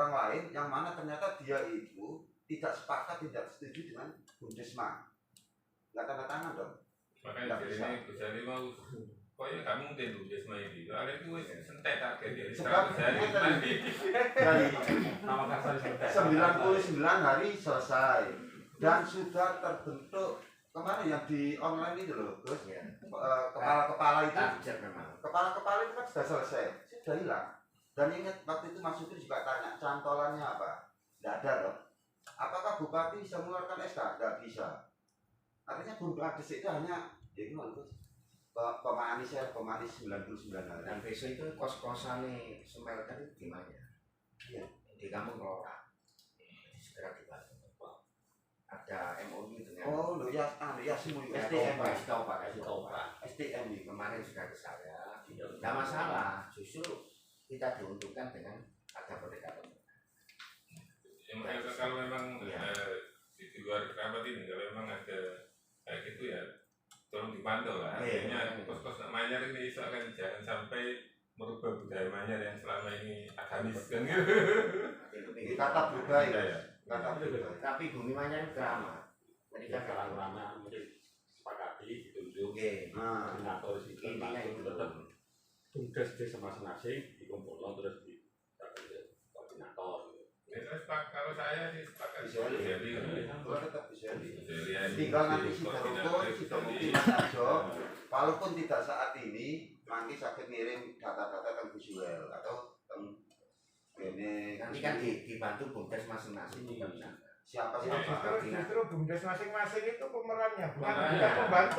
[SPEAKER 2] lain yang mana ternyata dia itu tidak sepakat, tidak setuju dengan Bumdesma. Nggak tanda tangan dong.
[SPEAKER 1] Makanya di sini Gus Ali mau pokoknya kamu mungkin Bumdesma ini. Soalnya itu sentek target ya.
[SPEAKER 2] Sebab
[SPEAKER 1] 100 hari
[SPEAKER 2] tadi dari 99 hari selesai dan sudah terbentuk kemarin yang di online itu loh, Gus.
[SPEAKER 3] Ya.
[SPEAKER 2] Kepala-kepala itu,
[SPEAKER 3] Target memang.
[SPEAKER 2] kepala-kepala itu kan sudah selesai, sudah hilang. Dan ingat waktu itu Mas Sutri juga tanya cantolannya apa? Tidak ada loh. Apakah Bupati bisa mengeluarkan SK? Tidak bisa. Artinya Bumdes itu hanya ya gimana Gus? Pemanis 99 hari.
[SPEAKER 3] Dan besok itu kos-kosan nih smelter itu gimana?
[SPEAKER 2] Iya.
[SPEAKER 3] Di kampung Kelora. Segera dibantu. Ada MOU dengan
[SPEAKER 2] Oh, lo ya, semua
[SPEAKER 3] SDM,
[SPEAKER 2] SDM,
[SPEAKER 3] kasih tahu Pak, kasih tahu Pak.
[SPEAKER 2] SDM nih.
[SPEAKER 3] Kemarin sudah ke saya. Tidak masalah, justru kita diuntungkan dengan ada pendekatan.
[SPEAKER 1] Kalau memang
[SPEAKER 3] Iya.
[SPEAKER 1] di luar kerabat ini kalau memang ada kayak gitu ya tolong dipantau lah.
[SPEAKER 3] Iya.
[SPEAKER 1] Artinya kos-kos nak manyar ini soalnya jangan sampai merubah budaya manyar yang selama ini agamis kan gitu.
[SPEAKER 2] Ini kata budaya,
[SPEAKER 1] Ya.
[SPEAKER 2] kata budaya.
[SPEAKER 3] Tapi bumi manyar drama. Jadi kan
[SPEAKER 4] kalau lama mungkin sepakati ditunjuk
[SPEAKER 3] Oke.
[SPEAKER 2] Nah,
[SPEAKER 4] koordinator di situ
[SPEAKER 3] Intinya itu
[SPEAKER 4] tetap tugas desa masing-masing dikumpulkan terus di koordinator.
[SPEAKER 1] Ya, kalau saya sih sepakat
[SPEAKER 2] Bisa
[SPEAKER 1] jadi
[SPEAKER 2] gua tetap bisa di.
[SPEAKER 1] jadi
[SPEAKER 2] Tinggal nanti sudah rukun, sudah bukti Mas Arjo. Walaupun tidak saat ini, nanti sakit ngirim data-data tentang visual atau tentang ini.
[SPEAKER 3] nanti kan dibantu Bumdes masing-masing juga bisa.
[SPEAKER 2] Siapa
[SPEAKER 1] Iya,
[SPEAKER 2] siapa?
[SPEAKER 6] Justru Bumdes masing-masing itu pemerannya, bukan
[SPEAKER 1] Makanya.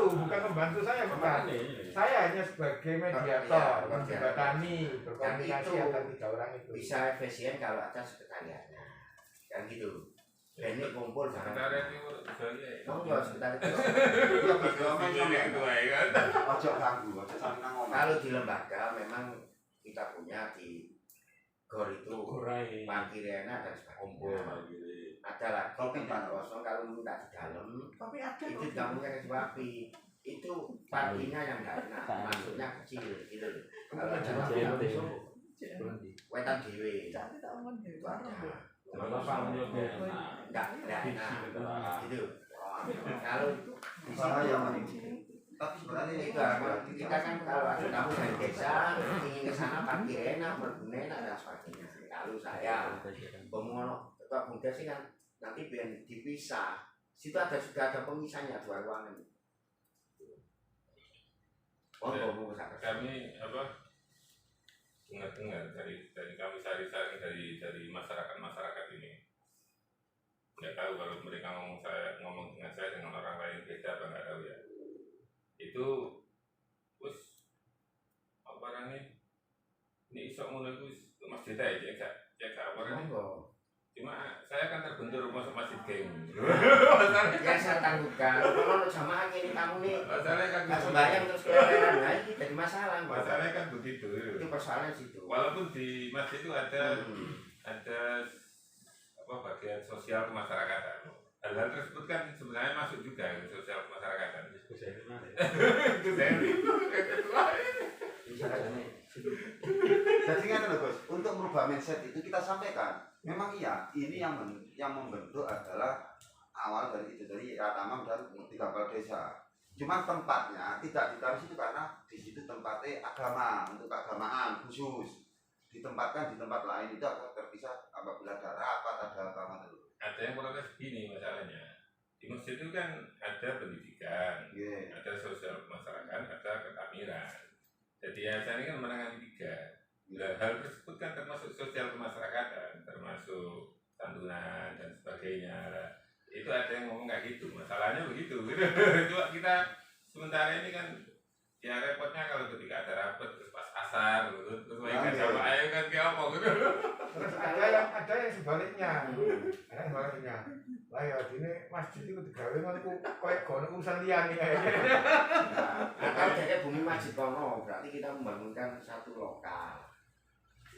[SPEAKER 6] bukan pembantu saya, bukan. Saya hanya sebagai mediator,
[SPEAKER 3] Iya,
[SPEAKER 6] menjembatani, berkomunikasi
[SPEAKER 3] itu
[SPEAKER 6] antara 3 orang itu.
[SPEAKER 3] Bisa efisien kalau ada sekretariatnya. Kan gitu. Dan ini kumpul bareng.
[SPEAKER 1] sementara itu budaya.
[SPEAKER 3] Monggo sekretariat.
[SPEAKER 2] Iya, Mas Domen
[SPEAKER 1] Ini yang kedua ya kan.
[SPEAKER 2] ojo ganggu, ojo saling ngomong.
[SPEAKER 3] Kalau di lembaga memang kita punya di GOR itu
[SPEAKER 4] Kurai
[SPEAKER 3] parkirnya dan
[SPEAKER 4] kumpul
[SPEAKER 3] sebagainya.
[SPEAKER 4] gitu.
[SPEAKER 3] Ada lagi
[SPEAKER 2] Kopi
[SPEAKER 3] tempat
[SPEAKER 2] di-
[SPEAKER 3] kosong kalau minta di dalam
[SPEAKER 5] Tapi ada
[SPEAKER 3] itu
[SPEAKER 5] kok.
[SPEAKER 3] kamu kan api itu partinya yang enggak enak, masuknya kecil gitu. Kalau ada
[SPEAKER 4] JNT.
[SPEAKER 3] wetan dewe
[SPEAKER 5] Jadi tak omong deh,
[SPEAKER 3] itu ada.
[SPEAKER 4] Kalau sambil enak.
[SPEAKER 3] Enggak enak gitu. Kalau di
[SPEAKER 2] Bahaya, Mas.
[SPEAKER 3] situ
[SPEAKER 2] Tapi sebenarnya
[SPEAKER 3] itu kita kan kalau ada tamu dari desa ingin ke sana parkir enak, berguna enak dan sebagainya. Kalau saya pemono ketua Bumdes sih kan nanti biar dipisah. Situ sudah ada pemisahnya 2 ruangan. Monggo
[SPEAKER 1] Kami apa dengar dari kami saring dari masyarakat ini. Nggak tahu kalau mereka ngomong dengan saya dengan orang lain beda apa nggak tahu ya. Itu terus apa namanya ini isok ngono iku masjid aja cek apa ini.
[SPEAKER 3] Monggo.
[SPEAKER 1] Cuma saya kan terbentur masuk masjid geng.
[SPEAKER 3] Yang saya tangguhkan kalau jamaah ini kamu nih
[SPEAKER 1] Masalahnya kan
[SPEAKER 3] nggak sembahyang terus keleleran, nah ini jadi masalah.
[SPEAKER 1] Masalahnya kan begitu.
[SPEAKER 3] Itu persoalan situ.
[SPEAKER 1] Walaupun di masjid itu ada
[SPEAKER 3] Hmm.
[SPEAKER 1] ada apa bagian sosial kemasyarakatan. hal-hal tersebut kan sebenarnya masuk juga ke sosial kemasyarakatan. Itu saya
[SPEAKER 2] Jadi kan loh Gus, untuk merubah mindset itu kita sampaikan. Memang iya, ini yang membentuk adalah awal dari itu, dari Ratamam dan 3 kepala desa. Cuma tempatnya tidak ditaruh situ karena di situ tempatnya agama, untuk keagamaan khusus. Ditempatkan di tempat lain itu akan terpisah apabila ada rapat, ada agama dulu.
[SPEAKER 1] Ada yang protes gini masalahnya. Di masjid itu kan ada pendidikan, ada sosial kemasyarakatan, ada ketamiran. Jadi yayasan ini kan menangani 3. Hal tersebut kan termasuk sosial kemasyarakatan, termasuk santunan dan sebagainya. Itu ada yang ngomong kayak gitu, masalahnya begitu. Coba kita sementara ini kan ya repotnya kalau ketika ada rapat terus pas asar gitu, terus mereka jawab ayo kan kayak apa gitu.
[SPEAKER 6] Terus ada yang sebaliknya. Ada yang sebaliknya. Lah ya ini masjid itu digawe ngono koyo gono urusan liyane kayaknya.
[SPEAKER 3] Atau jadi bumi masjid kono, berarti kita membangunkan satu lokal.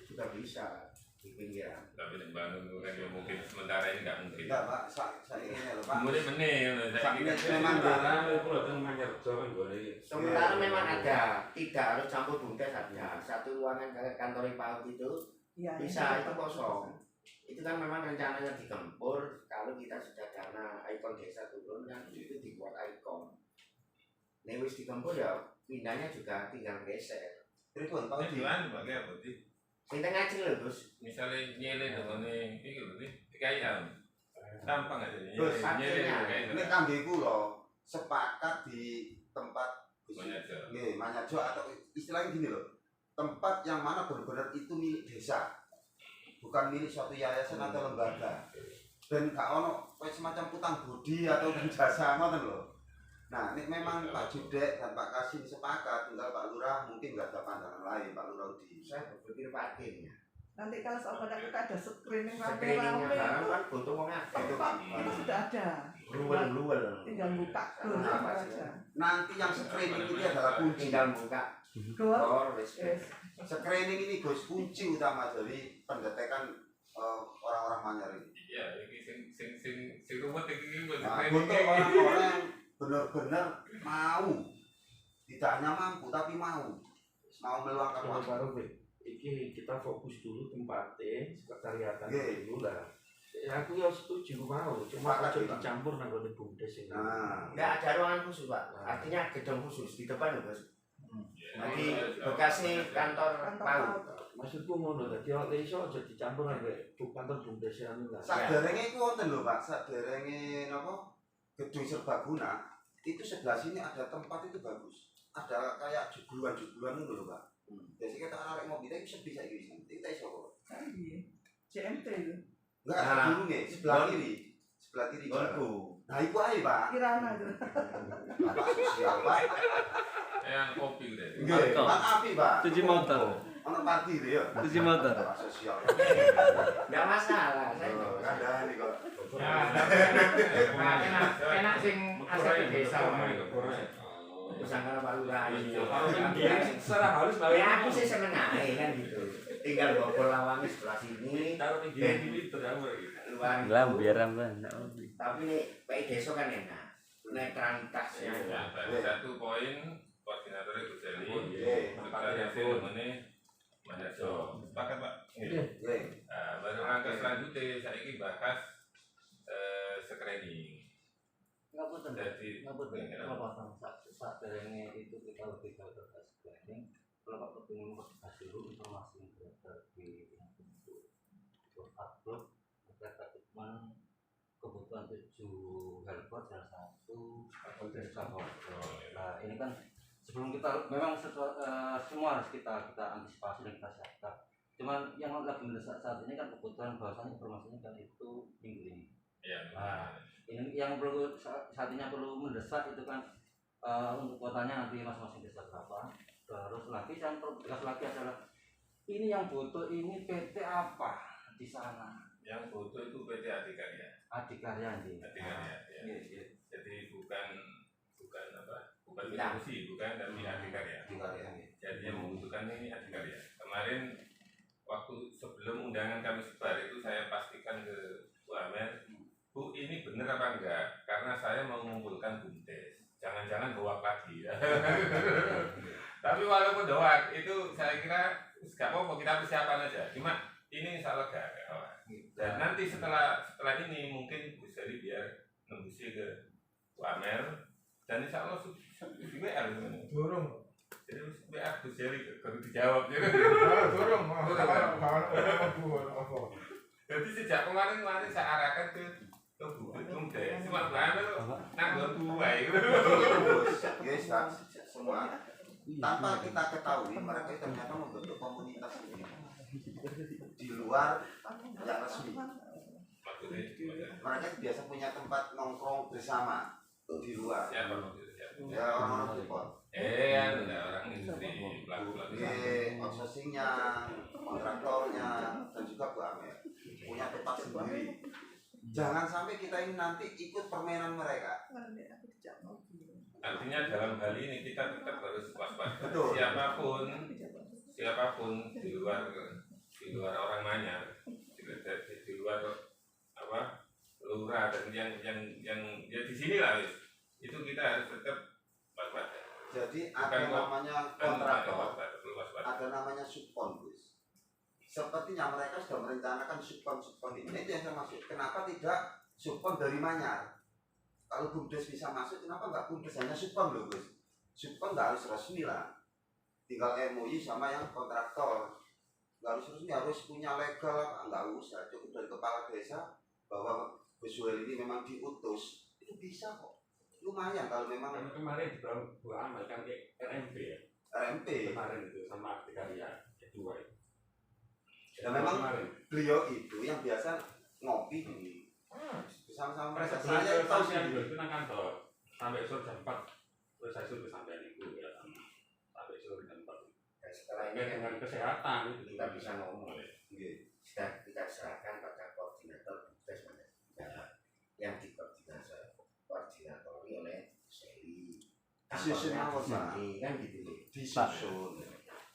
[SPEAKER 3] Sudah bisa di pinggiran.
[SPEAKER 1] Tapi bangun kan ya mungkin sementara ini nggak mungkin.
[SPEAKER 2] Enggak Pak, saya ini loh Pak.
[SPEAKER 1] Kemudian
[SPEAKER 2] Memang
[SPEAKER 3] Sementara memang ada, tidak harus campur bumdes saja. Satu ruangan kantor PAUD itu bisa itu kosong. Itu kan memang rencananya di Gempur. Kalau kita sudah dana ikon desa turun kan itu dibuat ikon. Newis di Gempur ya pindahnya juga tinggal geser.
[SPEAKER 2] Ridwan Pak Udi.
[SPEAKER 1] pakai apa sih?
[SPEAKER 3] Kita ngajeng loh Gus.
[SPEAKER 1] Misalnya nyele dengan ini gitu nih, kayak tampang aja nih.
[SPEAKER 2] Terus
[SPEAKER 1] Nyele
[SPEAKER 2] ini kangge kula sepakat di tempat
[SPEAKER 1] Manyajo.
[SPEAKER 2] nggih, Manyajo atau istilahnya gini loh. Tempat yang mana benar-benar itu milik desa. Bukan milik suatu yayasan atau lembaga. Dan gak ono semacam utang budi atau jasa ngoten lho. Nah, ini memang Pak Judek dan Pak Kasim sepakat, tinggal Pak Lurah mungkin nggak ada pandangan lain, Pak Lurah Udi.
[SPEAKER 3] Saya berpikir pakainya.
[SPEAKER 5] Nanti kalau soalnya kita ada screening
[SPEAKER 3] Screeningnya
[SPEAKER 5] rame-rame
[SPEAKER 3] barang
[SPEAKER 5] itu
[SPEAKER 3] kan butuh wong akeh.
[SPEAKER 5] tempat itu sudah ada.
[SPEAKER 3] Luwel.
[SPEAKER 5] Tinggal buka door
[SPEAKER 3] Apa
[SPEAKER 5] aja.
[SPEAKER 3] sih?
[SPEAKER 2] Nanti yang screening ini adalah kunci.
[SPEAKER 3] Tinggal buka
[SPEAKER 5] Door.
[SPEAKER 3] door wis.
[SPEAKER 5] Yes.
[SPEAKER 2] Screening ini Gus kunci utama dari pendetekan orang-orang Manyar ini.
[SPEAKER 1] Iya, ini sing ruwet iki
[SPEAKER 2] Nah, untuk orang-orang yang benar-benar mau, tidak hanya mampu tapi mau meluangkan
[SPEAKER 4] Kalau
[SPEAKER 2] waktu.
[SPEAKER 4] baru iki kita fokus dulu tempatnya sekretariatan dulu lah. Ya aku ya setuju mau, cuma aja dicampur nang ngene bumdes ini.
[SPEAKER 2] Nah,
[SPEAKER 3] Enggak ada ruangan khusus, Pak. Artinya gedung khusus di depan, Bos. Nanti bekasnya kantor PAUD.
[SPEAKER 4] Maksudku ngono dadi ora iso aja dicampur ambek kantor bumdes anu lah.
[SPEAKER 2] saderenge iku wonten lho Pak, saderenge napa? Gedung Serbaguna itu sebelah sini ada tempat itu bagus. Ada kayak juguluan-juguluan itu lho Pak. Biasanya kita arek mobil itu bisa iki. Itu tak iso kok.
[SPEAKER 5] Iya. CMT itu.
[SPEAKER 2] Enggak,
[SPEAKER 3] Nah,
[SPEAKER 2] dulu nih, sebelah kiri. Sebelah kiri.
[SPEAKER 3] Golku.
[SPEAKER 2] Nah, iku ae, Pak.
[SPEAKER 5] Kirana itu.
[SPEAKER 2] Bapak sosial, Pak.
[SPEAKER 1] yang kopi deh.
[SPEAKER 2] Nggih, Pak api, Pak.
[SPEAKER 7] Cuci motor.
[SPEAKER 2] Ono parkir ya.
[SPEAKER 7] Cuci motor.
[SPEAKER 2] Bapak sosial.
[SPEAKER 3] Enggak masalah, saya.
[SPEAKER 2] Kandhani kok.
[SPEAKER 6] Ya, tapi enak sing aset di desa.
[SPEAKER 3] Sangka Pak Lurah ini.
[SPEAKER 4] Secara halus
[SPEAKER 3] Ya aku sih seneng aja kan gitu. Tinggal bobol lawangnya sebelah sini.
[SPEAKER 4] taruh di gini tergambar gitu.
[SPEAKER 3] Luar.
[SPEAKER 7] Lah biar apa?
[SPEAKER 3] Tapi nih PI Desa kan enak. Netralitasnya.
[SPEAKER 1] Satu poin koordinatornya Gus Eli. Sekretariatnya namanya Manyajo. Sepakat Pak.
[SPEAKER 2] Nggih.
[SPEAKER 1] Baru langkah selanjutnya saya ingin bahas screening.
[SPEAKER 8] Ngapunten,
[SPEAKER 1] Jadi
[SPEAKER 8] kalau pasang saat derengnya itu kita lebih ke screening. Kalau Pak Ketua membahas dulu informasi yang beredar di upload terkait teman kebutuhan 7 helper salah satu desa Bordo. Nah ini kan sebelum kita memang semua harus kita antisipasi dan kita siapkan. Cuman yang lagi mendesak saat ini kan kebutuhan bahwasanya informasinya kan itu minggu ini.
[SPEAKER 1] Ya.
[SPEAKER 8] Nah, ini yang perlu saat ini yang perlu mendesak itu kan untuk kuotanya nanti masing-masing desa berapa. Terus lagi yang perlu tegas lagi adalah ini yang butuh ini PT apa di sana?
[SPEAKER 1] Yang butuh itu PT Adikarya.
[SPEAKER 8] Adikarya ini.
[SPEAKER 1] Adikarya. Ya.
[SPEAKER 8] Iya.
[SPEAKER 1] Jadi bukan apa? Bukan
[SPEAKER 3] Ya.
[SPEAKER 1] Mitsubishi, bukan tapi Adikarya. Jadi yang membutuhkan ini Adikarya. Kemarin waktu sebelum undangan kami sebar itu saya pastikan ke Bu Amel, Bu ini benar bener apa enggak? Karena saya mau mengumpulkan BUMDes. Jangan-jangan hoak lagi ya. Tapi walaupun hoak itu saya kira nggak apa-apa, kita persiapan aja. Cuma ini insya Allah gak hoak. Dan nanti setelah ini mungkin Bu Seri biar nembusi ke Bu Amel dan insya Allah di WA
[SPEAKER 6] Dorong.
[SPEAKER 1] jadi WA Bu Seri baru dijawab ya.
[SPEAKER 6] Dorong.
[SPEAKER 1] Jadi sejak kemarin saya arahkan ke BUMDes. Cuma Bu Amel nanggung dua itu.
[SPEAKER 2] Guys, semua tanpa kita ketahui mereka ternyata membentuk komunitas ini di luar yang resmi. Mereka biasa punya tempat nongkrong bersama di luar.
[SPEAKER 1] Siapa maksudnya?
[SPEAKER 2] Ya orang-orang support.
[SPEAKER 1] Orang industri pelaku-pelaku.
[SPEAKER 2] Outsourcingnya, kontraktornya, dan juga Bu Amel punya tempat sendiri. Jangan sampai kita ini nanti ikut permainan mereka.
[SPEAKER 1] Artinya dalam hal ini kita tetap harus waspada.
[SPEAKER 2] Betul.
[SPEAKER 1] Siapapun di luar orang Manyar, di luar apa lurah dan yang ya di sini lah itu kita harus tetap waspada.
[SPEAKER 2] Jadi ada namanya kontraktor, ada namanya subkon, Gus. Sepertinya mereka sudah merencanakan subkon ini. Itu yang saya maksud. Kenapa tidak subkon dari Manyar? Kalau BUMDes bisa masuk, kenapa nggak BUMDes hanya subkon loh, Gus? Subkon nggak harus resmi lah. Tinggal MOU sama yang kontraktor. Nggak harus resmi, harus punya legal, nggak usah. Cukup dari kepala desa bahwa Gus Wel ini memang diutus. Itu bisa kok. Lumayan kalau memang.
[SPEAKER 7] Kemarin di Bu Amel kan kayak RMP ya.
[SPEAKER 2] RMP.
[SPEAKER 7] Kemarin itu sama Artikarya kedua itu.
[SPEAKER 2] Dan memang beliau itu yang biasa ngopi di bersama-sama mereka. Saya tahu sih
[SPEAKER 7] itu nang kantor sampai sore jam 4 terus saya suruh sampai itu ya sampai sore jam 4.
[SPEAKER 3] Dan setelah ini
[SPEAKER 7] Terkait dengan kesehatan itu
[SPEAKER 3] kita bisa ngomong. Sudah kita serahkan pada koordinator BUMDes yang dikoordinatori oleh Seli.
[SPEAKER 2] Disusun awal
[SPEAKER 3] kan gitu.
[SPEAKER 2] disusun.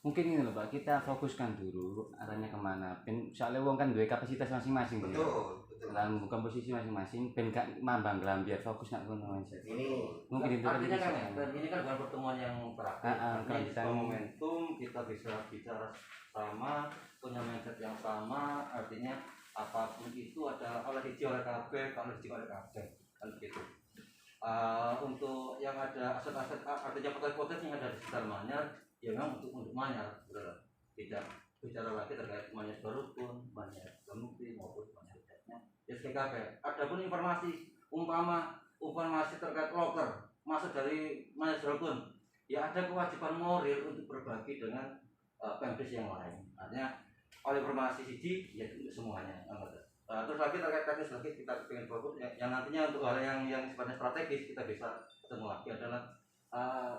[SPEAKER 8] Mungkin ini loh Pak, kita fokuskan dulu arahnya kemana. Ben soalnya wong kan duwe kapasitas masing-masing.
[SPEAKER 2] Betul.
[SPEAKER 8] Lah bukan posisi masing-masing, ben gak mambang biar fokus nak ngono aja.
[SPEAKER 3] Ini
[SPEAKER 8] Mungkin itu
[SPEAKER 4] artinya kan ini kan bukan pertemuan yang terakhir.
[SPEAKER 8] kan
[SPEAKER 4] Ini sebuah momentum kita bisa bicara sama, punya mindset yang sama, artinya apapun itu ada oleh hiji oleh kabeh, kalau hiji oleh kabeh kan begitu. Untuk yang ada aset-aset artinya potensi yang ada di sekitar Manyar, ya memang untuk Manyar, tidak bicara lagi terkait Manyar Barukun, Manyar Gemukti maupun Manyar Udaknya. Ya SKKP. Adapun informasi terkait loker masuk dari Manyar Barukun, ya ada kewajiban moral untuk berbagi dengan Pemdes yang lain. Artinya oleh informasi siji ya untuk semuanya. Terus lagi terkait teknis lagi kita ingin fokus yang nantinya untuk hal yang sifatnya strategis kita bisa ketemu lagi adalah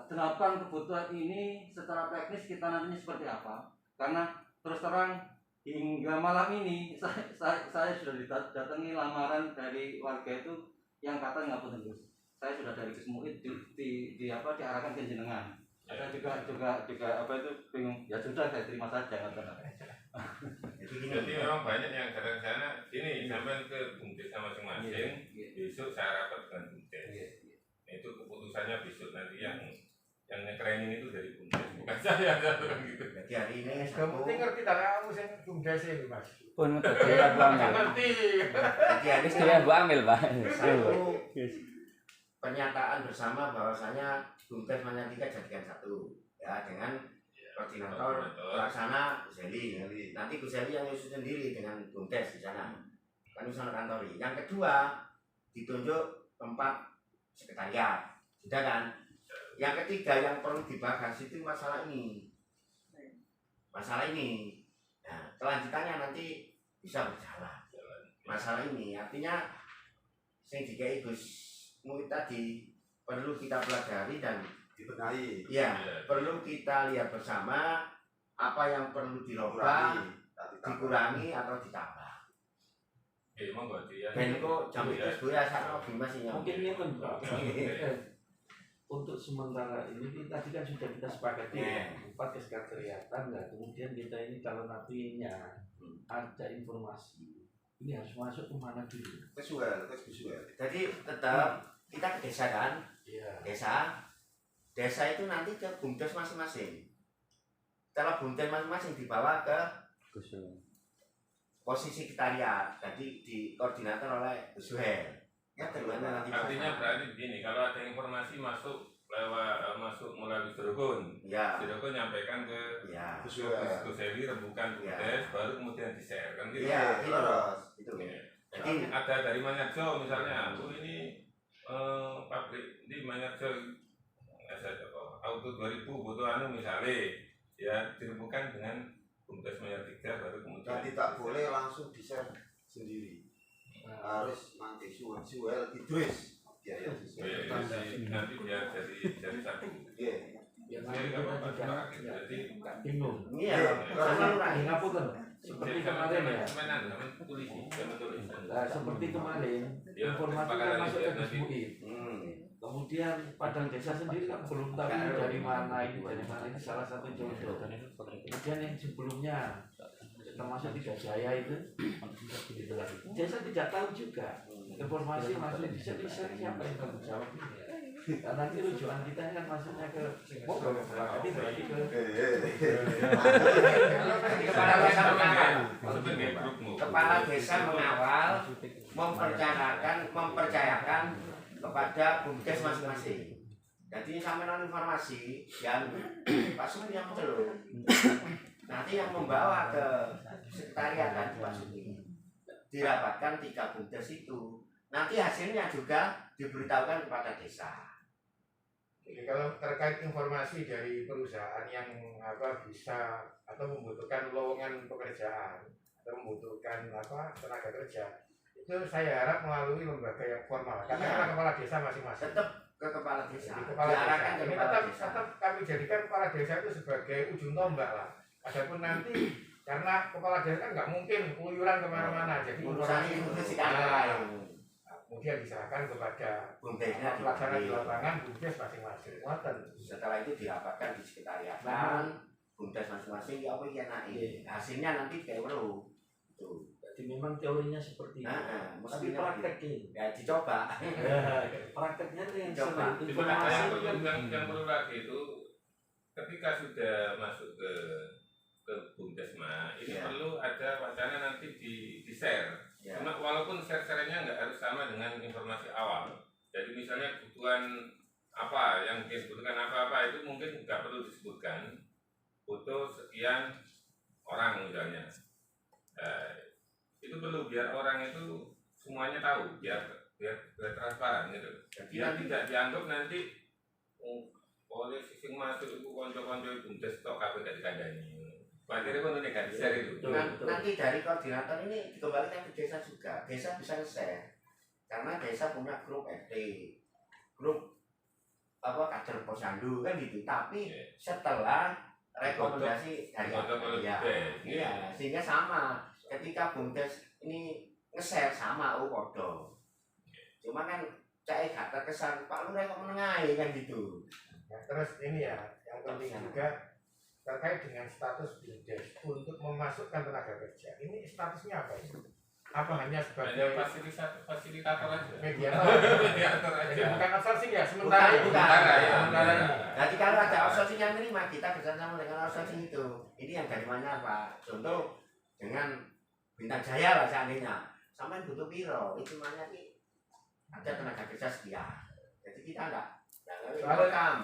[SPEAKER 4] 8 kebutuhan ini secara teknis kita nantinya seperti apa? Karena terus terang hingga malam ini saya sudah didatangi lamaran dari warga itu yang kata nggak penting. Saya sudah dari Gus Muid diarahkan ke jenengan. Saya juga apa itu bingung. Ya sudah saya terima saja
[SPEAKER 1] Jadi memang banyak yang kadang sana ini sampai ke BUMDes masing-masing. Besok saya rapat dengan BUMDes. Itu keputusannya besok nanti yang nge-training itu dari BUMDes bukan saya gitu.
[SPEAKER 3] jadi hari ini
[SPEAKER 6] Gak penting ngerti tak kamu sing BUMDes ini Mas.
[SPEAKER 8] Pun ngerti ya Bu Amel.
[SPEAKER 6] Ngerti.
[SPEAKER 3] jadi hari ini
[SPEAKER 8] Bu Amel, Pak.
[SPEAKER 3] satu pernyataan bersama bahwasanya BUMDes Manyar 3 jadikan satu ya dengan koordinator pelaksana Gus Eli. Nanti Gus Eli yang ngusut sendiri dengan BUMDes di sana. Kan usaha kantori. Yang kedua ditunjuk tempat sekretariat. Sudah kan? Yang ketiga yang perlu dibahas itu masalah ini. Nah, kelanjutannya nanti bisa berjalan. Masalah ini artinya sing dikai Gus Muid tadi perlu kita pelajari dan
[SPEAKER 2] Dibenahi.
[SPEAKER 3] ya, perlu kita lihat bersama apa yang perlu dirubah, dikurangi atau ditambah.
[SPEAKER 1] Monggo dia.
[SPEAKER 3] Dan kok jam itu sebenarnya sama masih
[SPEAKER 7] Mungkin ini Pak. Untuk sementara ini tadi kan sudah kita sepakati ya, 4 kesekretariatan. Nah kemudian kita ini kalau nantinya ada informasi ini harus masuk kemana dulu.
[SPEAKER 2] visual.
[SPEAKER 3] Jadi tetap kita ke desa kan,
[SPEAKER 7] Iya.
[SPEAKER 3] desa itu nanti ke bumdes masing-masing. Setelah bumdes masing-masing dibawa ke posisi sekretariat, jadi dikoordinator oleh Zuher. Ya terima nanti.
[SPEAKER 1] Artinya berarti begini, kalau ada informasi masuk melalui Sirokun,
[SPEAKER 3] Ya.
[SPEAKER 1] Sirokun nyampaikan ke
[SPEAKER 3] Ya.
[SPEAKER 1] Gus Heri, rembukan bumdes, baru kemudian di-share kan gitu.
[SPEAKER 3] Iya,
[SPEAKER 2] terus.
[SPEAKER 3] itu.
[SPEAKER 1] Jadi ada dari Manyarjo misalnya, ini pabrik di Manyarjo auto 2000 butuh misalnya, ya dirembukan dengan bumdes Manyar 3 baru kemudian.
[SPEAKER 2] Dan tidak boleh langsung di-share sendiri. Harus nanti suel ditulis. Ya,
[SPEAKER 1] nanti biar jadi satu.
[SPEAKER 2] Iya.
[SPEAKER 7] Ya
[SPEAKER 1] Jadi
[SPEAKER 7] nanti kita
[SPEAKER 1] jadi
[SPEAKER 7] tidak bingung.
[SPEAKER 3] Iya, sama lurah.
[SPEAKER 7] Ngapunten. Seperti kemarin ya.
[SPEAKER 1] tulis.
[SPEAKER 7] Nah, seperti kemarin
[SPEAKER 1] Ya,
[SPEAKER 7] informasi kan
[SPEAKER 1] kesepakatan
[SPEAKER 7] masuk
[SPEAKER 1] itu
[SPEAKER 7] ke
[SPEAKER 1] nanti.
[SPEAKER 7] Gus Kemudian Padang Desa sendiri kan belum tahu ini dari mana ini salah satu contoh. Kemudian yang sebelumnya termasuk di Jaya itu desa tidak tahu juga informasi masuk di desa siapa yang tanggung jawab ini. Karena nanti rujukan kita kan masuknya ke berarti ke
[SPEAKER 3] Kepala desa mengawal. Kepala desa mengawal, mempercayakan kepada bumdes masing-masing. Jadi sampai informasi yang Pak Sumi yang belum, nanti yang membawa ke sekretariat kan Pak Sumi, dirapatkan 3 bumdes itu. Nanti hasilnya juga diberitahukan kepada desa.
[SPEAKER 6] Jadi kalau terkait informasi dari perusahaan yang bisa atau membutuhkan lowongan pekerjaan atau membutuhkan tenaga kerja, itu saya harap melalui lembaga yang formal. Katakanlah kepala desa masing-masing.
[SPEAKER 3] Tetap ke kepala desa.
[SPEAKER 6] Jadi kepala desa.
[SPEAKER 3] Diarahkan ke
[SPEAKER 6] Ini
[SPEAKER 3] kepala desa.
[SPEAKER 6] tetap kami jadikan kepala desa itu sebagai ujung tombak lah. Adapun nanti karena kepala desa kan nggak mungkin keluyuran kemana-mana, jadi
[SPEAKER 3] Urusannya itu
[SPEAKER 6] kemudian diserahkan kepada
[SPEAKER 3] bumdesnya
[SPEAKER 6] pelaksana di
[SPEAKER 3] dibagi.
[SPEAKER 6] lapangan bumdes masing-masing.
[SPEAKER 3] Setelah itu dirapatkan di sekretariat bumdes masing-masing ya apa yang naik. Hasilnya nanti kayak perlu. Tuh.
[SPEAKER 7] jadi memang teorinya seperti itu. Tapi
[SPEAKER 3] Mestinya
[SPEAKER 7] prakteknya
[SPEAKER 3] ya dicoba.
[SPEAKER 7] prakteknya itu yang
[SPEAKER 3] Coba.
[SPEAKER 7] sering
[SPEAKER 1] Cuma
[SPEAKER 7] informasi kan
[SPEAKER 1] yang perlu lagi itu ketika sudah masuk ke bumdesma ini
[SPEAKER 3] Ya.
[SPEAKER 1] perlu ada wacana nanti di share.
[SPEAKER 3] Ya.
[SPEAKER 1] Cuma walaupun share-nya nggak harus sama dengan informasi awal. Jadi misalnya kebutuhan apa yang dibutuhkan apa itu mungkin nggak perlu disebutkan. Butuh sekian orang misalnya. Itu perlu biar orang itu semuanya tahu, biar transparan gitu. Biar tidak dianggap nanti oleh sing masuk itu konco-konco bumdes tok kabeh gak dikandani. Akhirnya kan ini gak bisa itu.
[SPEAKER 3] Nanti dari koordinator ini dikembalikan ke desa juga. Desa bisa nge-share. Karena desa punya grup FT, grup kader posyandu kan gitu. Tapi setelah rekomendasi dari iya, sehingga sama. Ketika bumdes ini nge-share sama podo. Cuma kan cek gak terkesan Pak Lurah kok menengahi kan gitu.
[SPEAKER 6] Nah, terus ini ya yang penting juga terkait dengan status bumdes untuk memasukkan tenaga kerja. Ini statusnya apa ini? Apa hanya sebagai
[SPEAKER 1] fasilitator aja.
[SPEAKER 6] mediator aja?
[SPEAKER 1] Jadi
[SPEAKER 6] Bukan outsourcing ya sementara ini.
[SPEAKER 1] Sementara ini.
[SPEAKER 3] Jadi kalau ada outsourcing yang menerima, kita bersama dengan outsourcing itu. Ini yang dari mana Pak? Contoh dengan Bintang Jaya lah seandainya. Sampai butuh piro, itu mana nih? Ada tenaga kerja sekian. Jadi kita enggak
[SPEAKER 6] Soalnya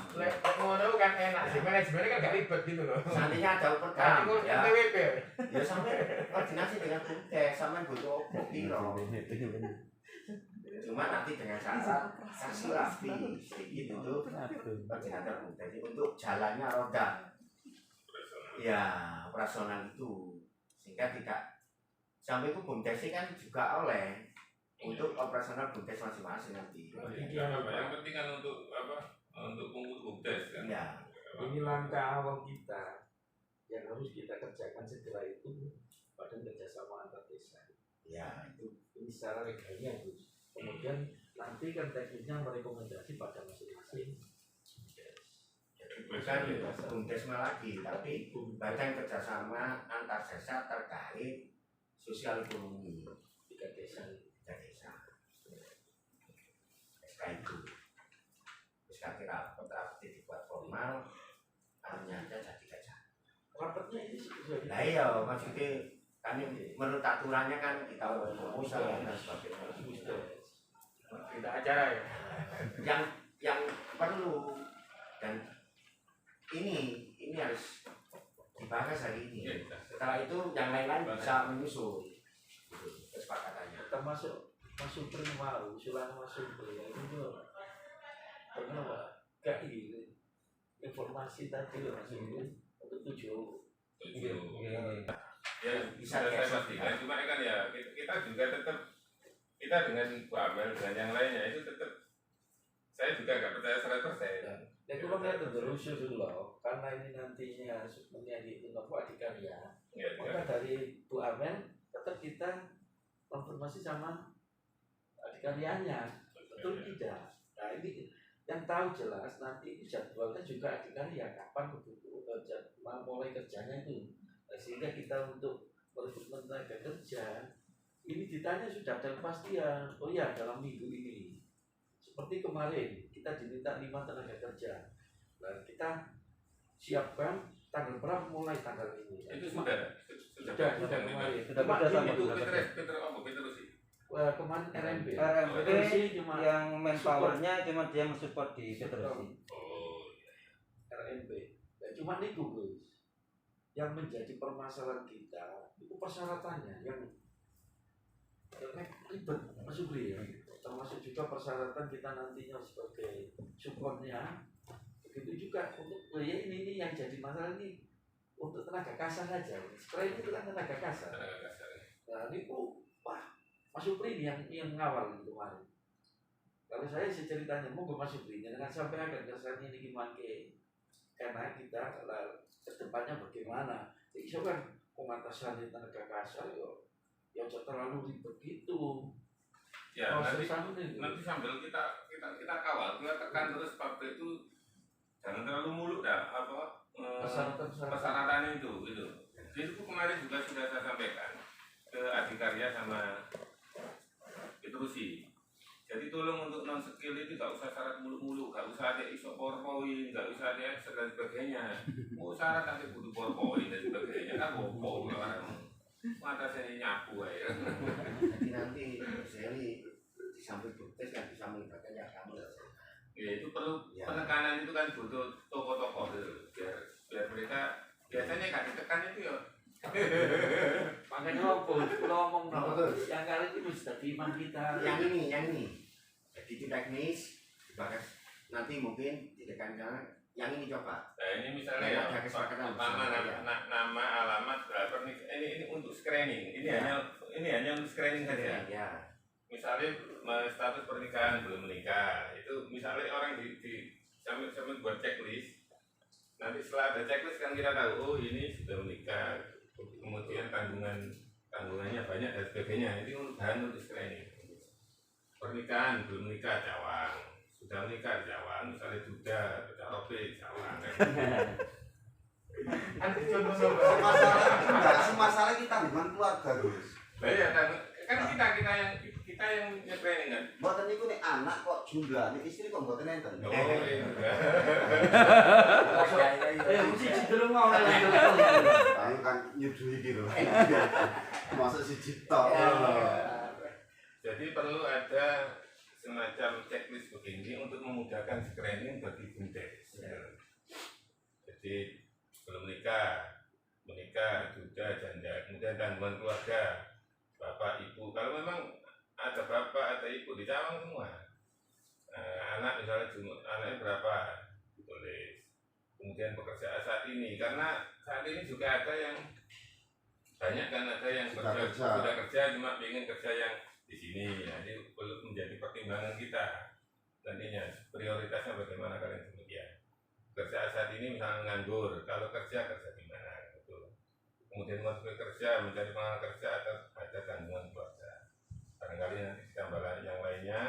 [SPEAKER 6] ngono kan enak sih, manajemennya kan gak ribet gitu loh.
[SPEAKER 3] seandainya ada
[SPEAKER 6] Nanti
[SPEAKER 3] perkam,
[SPEAKER 6] ngurus
[SPEAKER 3] ya.
[SPEAKER 6] NPWP.
[SPEAKER 3] Ya sampai koordinasi dengan bumdes, sampai butuh piro. Cuma nanti dengan syarat kasih rapi sedikit untuk koordinator bumdes untuk jalannya roda. Ya operasional itu sehingga tidak sampai itu bumdes kan juga oleh untuk operasional bumdes masing-masing nanti.
[SPEAKER 1] Yang penting kan untuk untuk bumdes kan.
[SPEAKER 3] Ya.
[SPEAKER 7] ini langkah awal kita yang harus kita kerjakan segera itu pada kerjasama antar desa.
[SPEAKER 3] Ya itu.
[SPEAKER 7] Ini secara legalnya Gus. Kemudian nanti kan teknisnya merekomendasi pada masing-masing.
[SPEAKER 3] Bukan bumdesma lagi, tapi badan kerjasama antar desa terkait sosial ekonomi.
[SPEAKER 7] tiga desa.
[SPEAKER 3] SK itu SK rapat dibuat formal, hanya aja jadi gajah.
[SPEAKER 7] Rapatnya ini sudah.
[SPEAKER 3] Nah iya, maksudnya kan menurut aturannya kan kita usaha dan sebagainya.
[SPEAKER 6] Tidak acara ya.
[SPEAKER 3] Yang perlu dan ini harus dibahas hari ini. Setelah itu yang lain-lain bisa menyusul kesepakatannya.
[SPEAKER 7] Termasuk Mas Supri mau usulan Mas Supri itu pernah gak ini informasi tadi Mas Supri untuk tujuh.
[SPEAKER 1] Ya bisa saya pastikan, cuma kan ya kita juga tetap kita dengan Bu Amel dengan yang lainnya itu tetap saya juga nggak percaya 100%.
[SPEAKER 7] Ya kalau nggak terusin dulu loh, karena ini nantinya sebenarnya di Innova Adikarya. Maka dari Bu Amel tetap kita konfirmasi sama Adikaryanya, betul tidak? Nah ini yang tahu jelas nanti ini jadwalnya juga Adikarya kapan mulai kerjanya itu. Nah, sehingga kita untuk merekrutmen tenaga kerja ini ditanya sudah ada kepastian. Oh ya dalam minggu ini. Seperti kemarin kita diminta 5 tenaga kerja. Nah kita siapkan tanggal berapa mulai tanggal ini.
[SPEAKER 1] Itu sudah
[SPEAKER 7] kemarin.
[SPEAKER 8] Sudah
[SPEAKER 7] Cuma
[SPEAKER 8] kerja sama
[SPEAKER 7] ini tuh
[SPEAKER 1] Peter sih.
[SPEAKER 7] kemarin RMB.
[SPEAKER 8] RMB
[SPEAKER 7] cuma
[SPEAKER 8] yang manpowernya cuma dia mensupport di Petrosi.
[SPEAKER 1] Oh,
[SPEAKER 7] RMB. Ya, cuma itu Gus. Yang menjadi permasalahan kita itu persyaratannya yang ribet Mas Supri ya. Termasuk juga persyaratan kita nantinya sebagai supportnya. Begitu juga untuk ya ini yang jadi masalah ini untuk tenaga kasar saja. Sekarang itu kan tenaga kasar. Nah itu wah Mas Supri ini yang ngawal itu kemarin. Kalau saya sih ceritanya mau ke Mas Supri jangan sampai ada dasarnya ini gimana karena kita kedepannya bagaimana. Jadi so kan pematasan tenaga kasar ya terlalu ribet gitu.
[SPEAKER 1] Ya nanti sambil kita kawal, kita tekan terus pabrik itu jangan terlalu muluk dah persyaratan itu gitu. Jadi itu kemarin juga sudah saya sampaikan ke Adikarya sama Petrosi. Jadi tolong untuk non skill itu gak usah syarat muluk-muluk, gak usah ada iso PowerPoint, gak usah ada Excel dan sebagainya. Mau syarat nanti butuh PowerPoint dan sebagainya kan bohong orang. Mata saya nyapu ya.
[SPEAKER 3] Jadi nanti Seli di samping bukti kan bisa melibatkan ya kamu.
[SPEAKER 1] Ya itu perlu penekanan itu kan butuh tokoh-tokoh biar mereka biasanya gak ditekan itu ya.
[SPEAKER 7] Makanya kalau ngomong yang kali ini sudah iman kita.
[SPEAKER 3] Yang ini. Jadi itu teknis dibahas nanti mungkin ditekankan yang ini coba.
[SPEAKER 1] Nah ini misalnya nama alamat ini untuk screening. Ini hanya untuk screening saja.
[SPEAKER 3] Ya.
[SPEAKER 1] Misalnya status pernikahan belum menikah itu misalnya orang di sambil buat checklist. Nanti setelah ada checklist kan kita tahu oh ini sudah menikah. Kemudian tanggungannya banyak dan sebagainya. Ini untuk bahan untuk screening. Pernikahan belum menikah Jawang, sudah menikah Jawang, misalnya duda, robe Jawang.
[SPEAKER 2] Masalah kita hubungan keluarga Gus.
[SPEAKER 1] Nah ya kan kita yang nge-training kan.
[SPEAKER 2] Mboten niku nek anak kok jumlah, nek istri kok mboten enten.
[SPEAKER 1] Oh iya.
[SPEAKER 7] Mesti cenderung mau lagi.
[SPEAKER 2] Ayo kan nyuduhi iki lho. Masuk siji tok.
[SPEAKER 1] Jadi perlu ada semacam checklist begini untuk memudahkan screening bagi BUMDes. Jadi belum menikah, duda, janda, kemudian tanggungan keluarga, bapak, ibu. Kalau memang ada bapak, ada ibu di Cawang semua. Anak misalnya anaknya berapa ditulis. Kemudian pekerjaan saat ini, karena saat ini juga ada yang banyak kan ada yang sudah kerja cuma ingin kerja yang di sini, ya, ini perlu menjadi pertimbangan kita nantinya prioritasnya bagaimana kalian demikian. Kerja saat ini misalnya nganggur, kalau kerja di mana gitu. Kemudian masuk kerja mencari pengalaman kerja atau ada tanggungan keluarga. Barangkali nanti ditambah yang lainnya.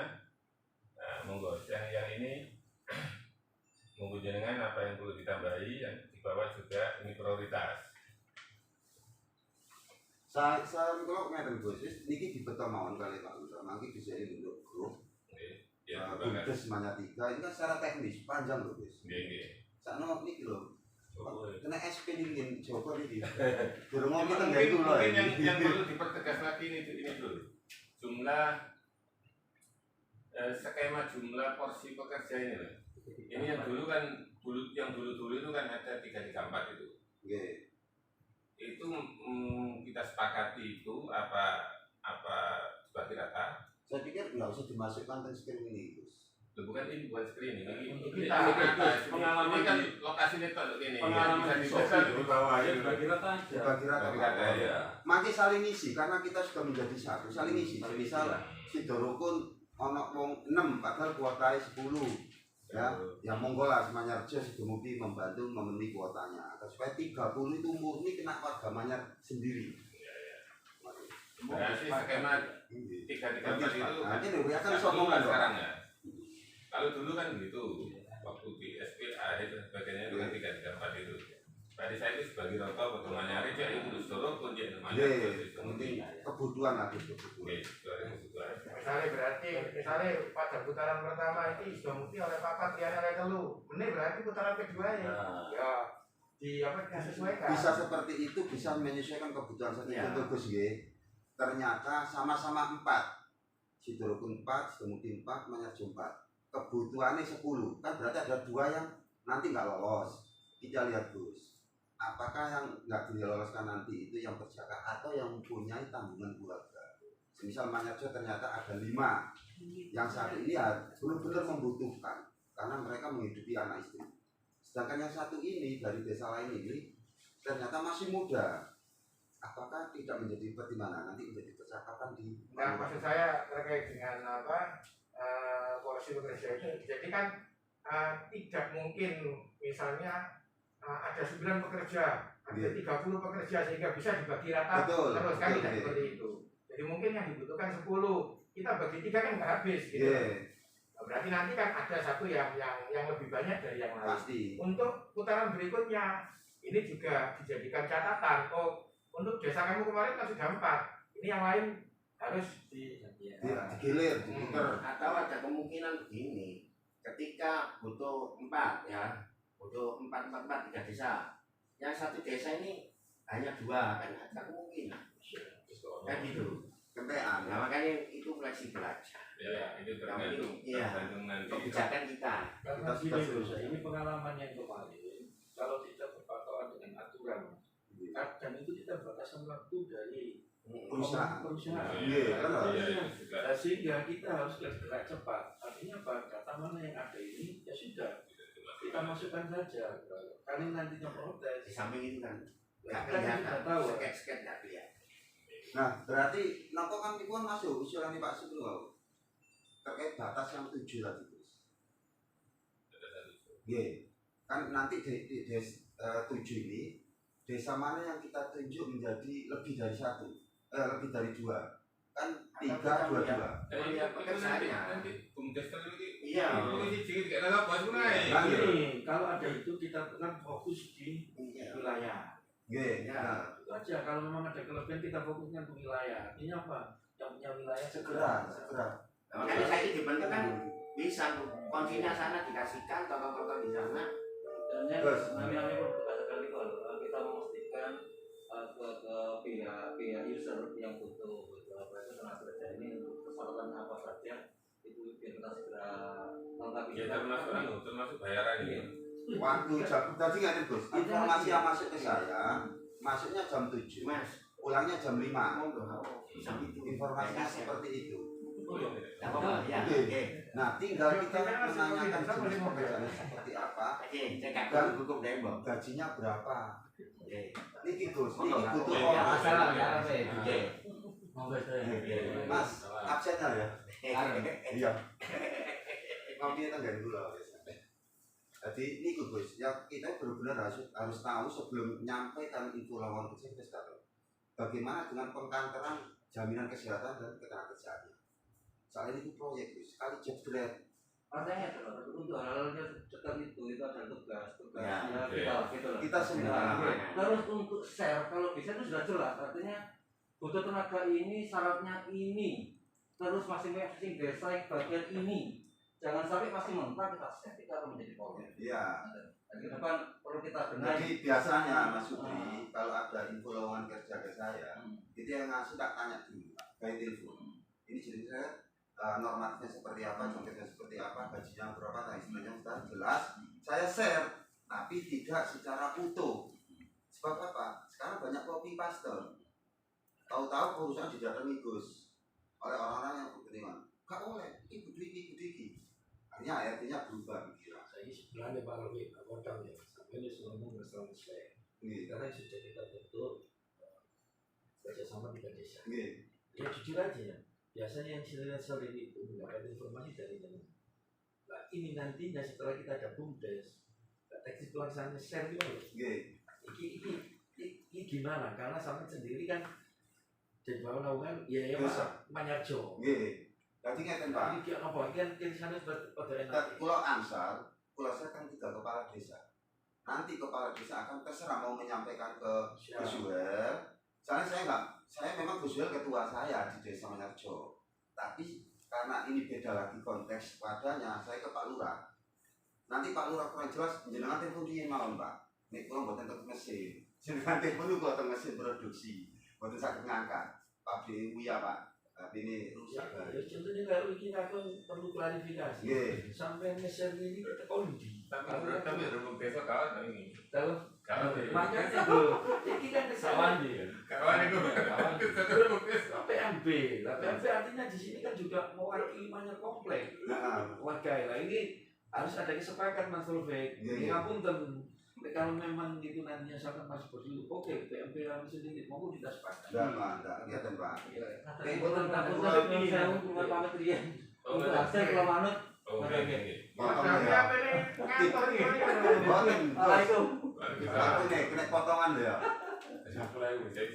[SPEAKER 1] Nah, monggo yang ini monggo jenengan apa yang perlu ditambahi yang di bawah juga ini prioritas.
[SPEAKER 2] Saya kalau ngaten Gus, niki dibeto mawon kali Pak Lurah, mangke bisa bentuk grup.
[SPEAKER 1] Ya,
[SPEAKER 2] Bumdes Manya 3 ini kan secara teknis panjang loh Gus.
[SPEAKER 1] nggih.
[SPEAKER 2] Sakno niki lho.
[SPEAKER 1] Oh,
[SPEAKER 2] Kena SP dingin Joko niki. Durung
[SPEAKER 1] Mungkin,
[SPEAKER 2] kita nggak itu loh.
[SPEAKER 1] yang perlu dipertegas lagi ini dulu. Jumlah skema jumlah porsi pekerja ini loh. Ini yang dulu itu kan ada 334 itu.
[SPEAKER 2] Nggih.
[SPEAKER 1] Itu kita sepakati itu apa sebagai rata.
[SPEAKER 2] Saya pikir nggak usah dimasukkan ke screen ini Gus.
[SPEAKER 1] Bukan ini bukan screening ini
[SPEAKER 6] Kita
[SPEAKER 1] pengalaman kan lokasi netok ini
[SPEAKER 8] pengalaman
[SPEAKER 1] bisa
[SPEAKER 8] di bawah ya bagi rata aja.
[SPEAKER 2] Bagi rata
[SPEAKER 1] ya.
[SPEAKER 2] Maki saling isi karena kita sudah menjadi satu, saling isi. Misal si Dorokun ono wong 6 padahal kuotanya 10. Ya, yang monggo lah Manyarjo Sidomukti membantu memenuhi kuotanya. Supaya 30 itu murni kena warga Manyar sendiri.
[SPEAKER 1] Berarti skema 334 itu
[SPEAKER 2] nanti dia akan sombongan
[SPEAKER 1] sekarang ya. Kalau dulu kan gitu, waktu di SPA itu sebagainya itu kan 334 itu. Berarti saya itu sebagai rokok waktu Manyar aja itu disuruh pun dia namanya.
[SPEAKER 2] Mungkin kebutuhan lah kebutuhan.
[SPEAKER 6] Misalnya pada putaran pertama itu Sidomukti oleh papat liane oleh telu. Ini berarti putaran kedua ya. Ya disesuaikan.
[SPEAKER 2] Bisa seperti itu, bisa menyesuaikan kebutuhan satu contoh Gus nggih. Ternyata sama-sama 4. Sidorokun 4, Sidomukti 4, Manyarjo 4. Kebutuhannya 10. Kan berarti ada 2 yang nanti nggak lolos. Kita lihat Gus. Apakah yang nggak diloloskan nanti itu yang berjaga atau yang mempunyai tanggungan keluarga? Misal Manyarjo ternyata ada 5. Yang satu ini ya benar-benar membutuhkan karena mereka menghidupi anak istri. Sedangkan yang satu ini dari desa lain ini ternyata masih muda. Apakah tidak menjadi pertimbangan nanti menjadi percakapan di?
[SPEAKER 6] Nah, maksud saya terkait dengan porsi pekerja itu, jadi kan tidak mungkin misalnya ada 9 pekerja, ada 30 pekerja sehingga bisa dibagi rata terus kan tidak seperti itu. Jadi mungkin yang dibutuhkan 10, kita bagi 3 kan nggak habis gitu. Nah, berarti nanti kan ada satu yang lebih banyak dari yang lain.
[SPEAKER 2] Pasti.
[SPEAKER 6] Untuk putaran berikutnya ini juga dijadikan catatan. Untuk desa kamu kemarin kan sudah 4. Ini yang lain harus
[SPEAKER 2] digilir, diputer.
[SPEAKER 3] Atau ada kemungkinan begini, ketika butuh 4 ya, butuh 4 desa. Yang satu desa ini hanya 2 kan ada kemungkinan. Kan gitu.
[SPEAKER 2] Kentean.
[SPEAKER 3] Nah, makanya itu fleksibel aja.
[SPEAKER 1] Ya, itu tergantung nanti.
[SPEAKER 3] Kebijakan kita.
[SPEAKER 7] Karena gini, ini pengalaman yang kemarin, kalau tidak berpatokan dengan aturan, dan itu kita batasan waktu dari perusahaan. Sehingga kita harus bergerak cepat. Artinya apa? Data mana yang ada ini ya sudah kita masukkan saja. Kali nantinya protes.
[SPEAKER 3] Di samping itu kan nggak
[SPEAKER 7] Kita tahu.
[SPEAKER 3] sket nggak kelihatan.
[SPEAKER 2] Nah, berarti nopo kan itu masuk usulan Pak Sugeng terkait batas yang 7 tadi Gus. Kan nanti di 7 ini desa mana yang kita tunjuk menjadi lebih dari 1, lebih dari 2, kan 3, 2, 2.
[SPEAKER 1] Nanti bumdes ini.
[SPEAKER 3] Iya.
[SPEAKER 1] Ini sedikit kayak apa sebenarnya?
[SPEAKER 7] Ini kalau ada itu kita kan fokus di wilayah.
[SPEAKER 2] Ya.
[SPEAKER 7] Itu aja. Kalau memang ada kelebihan kita fokuskan ke wilayah. Artinya apa? Yang punya wilayah
[SPEAKER 2] Segera.
[SPEAKER 3] Makanya saya dibentuk kan bisa konsinya sana dikasihkan tokoh-tokoh di sana.
[SPEAKER 8] Dan yang kami bertugas sekali kalau kita memastikan ke pihak user yang butuh apa itu tenaga kerja ini untuk persyaratan apa saja itu biar kita segera lengkapi.
[SPEAKER 1] Ya termasuk bayaran ini.
[SPEAKER 2] Waktu jam tadi nggak Gus, informasi yang masuk ke saya masuknya jam 7,
[SPEAKER 3] Mas,
[SPEAKER 2] pulangnya jam 5.
[SPEAKER 3] itu
[SPEAKER 2] Informasinya seperti itu.
[SPEAKER 3] Ya.
[SPEAKER 2] Nah, tinggal kita menanyakan jenis pekerjaannya seperti apa
[SPEAKER 3] dan hukum demo.
[SPEAKER 2] gajinya berapa. Niki Gus,
[SPEAKER 3] Oh,
[SPEAKER 2] niki butuh
[SPEAKER 3] iya,
[SPEAKER 2] orang.
[SPEAKER 3] masalah, ya.
[SPEAKER 2] Mas, absennya ya. Iya. Ngopi tenggang dulu lah. Jadi ini Gus, ya kita benar-benar harus tahu sebelum menyampaikan info lowongan kerja kita tahu bagaimana dengan pengkanteran jaminan kesehatan dan ketenagakerjaannya. Soalnya ini proyek Gus, sekali job grade.
[SPEAKER 8] Artinya untuk hal-hal sekitar itu ada tugas-tugas
[SPEAKER 3] Ya,
[SPEAKER 8] kita gitu loh.
[SPEAKER 2] Kita semua.
[SPEAKER 8] Terus untuk share kalau bisa itu sudah jelas artinya butuh tenaga ini, syaratnya ini, terus masing-masing desa yang bagian ini. Jangan sampai masih mentah kita set, kita akan menjadi problem.
[SPEAKER 2] Iya.
[SPEAKER 8] Dan ke depan perlu kita benahi.
[SPEAKER 2] Jadi biasanya Mas Supri, kalau ada info lowongan kerja ke saya, itu yang ngasih tak tanya dulu, by telepon. Ini jadi saya normatifnya seperti apa, contohnya seperti apa, gajinya berapa, nah istilahnya sudah jelas. Saya share, tapi tidak secara utuh. Sebab apa? Sekarang banyak copy paste. Tahu-tahu perusahaan didatangi Gus oleh orang-orang yang berkepentingan. Gak boleh, ibu diki. Artinya berubah pikiran.
[SPEAKER 7] Saya sebelahnya Pak Romi, Pak Kodam ya, sampai ini ngomong masalah muslim. Sekarang sudah kita bentuk kerjasama dengan desa. Ya jujur aja, biasanya yang senior ini itu mendapat informasi dari mana. Nah ini nantinya setelah kita ada BUMDes, teknis pelaksanaan share gimana? Ini gimana? Karena sampai sendiri kan jadi bawah naungan ya masa Manyarjo.
[SPEAKER 2] Jadi ngeten Pak.
[SPEAKER 7] Iki apa? Iki kan sana pada enak.
[SPEAKER 2] Pulau Ansar, pulau saya kan 3 kepala desa. Nanti kepala desa akan terserah mau menyampaikan ke Gus Yuel. Saya memang Gus Yuel ketua saya di desa Manyarjo. Tapi karena ini beda lagi konteks padanya, saya ke Pak Lurah. Nanti Pak Lurah kurang jelas, jenengan telepon dia malam Pak. Nek kurang buatan ke mesin. Jenengan telepon itu buatan mesin produksi. Buatan sakit ngangkat. Pabrik ya Pak. Tapi ini rusak.
[SPEAKER 7] Ya contohnya kalau ini aku perlu klarifikasi. Sampai mesin ini kita kondi.
[SPEAKER 1] Tapi rumah desa kawan ini.
[SPEAKER 7] Kalau
[SPEAKER 1] Kawan
[SPEAKER 7] makanya itu, ini kan kesalahan dia.
[SPEAKER 1] Kawan itu.
[SPEAKER 7] PMB, lah PMB artinya di sini kan juga mewakili banyak komplek. Warga lah ini harus ada kesepakatan Mas Taufik. Ngapunten, kalau memang itu nantinya sangat masuk bersih, oke PMB harus sendiri, mau kita sepakat.
[SPEAKER 2] Enggak, kelihatan Pak.
[SPEAKER 8] Betul, tapi saya mau pamit dia. Untuk hasil kalau manut.
[SPEAKER 1] Oke.
[SPEAKER 2] Waalaikumsalam. Aku nih kena potongan ya.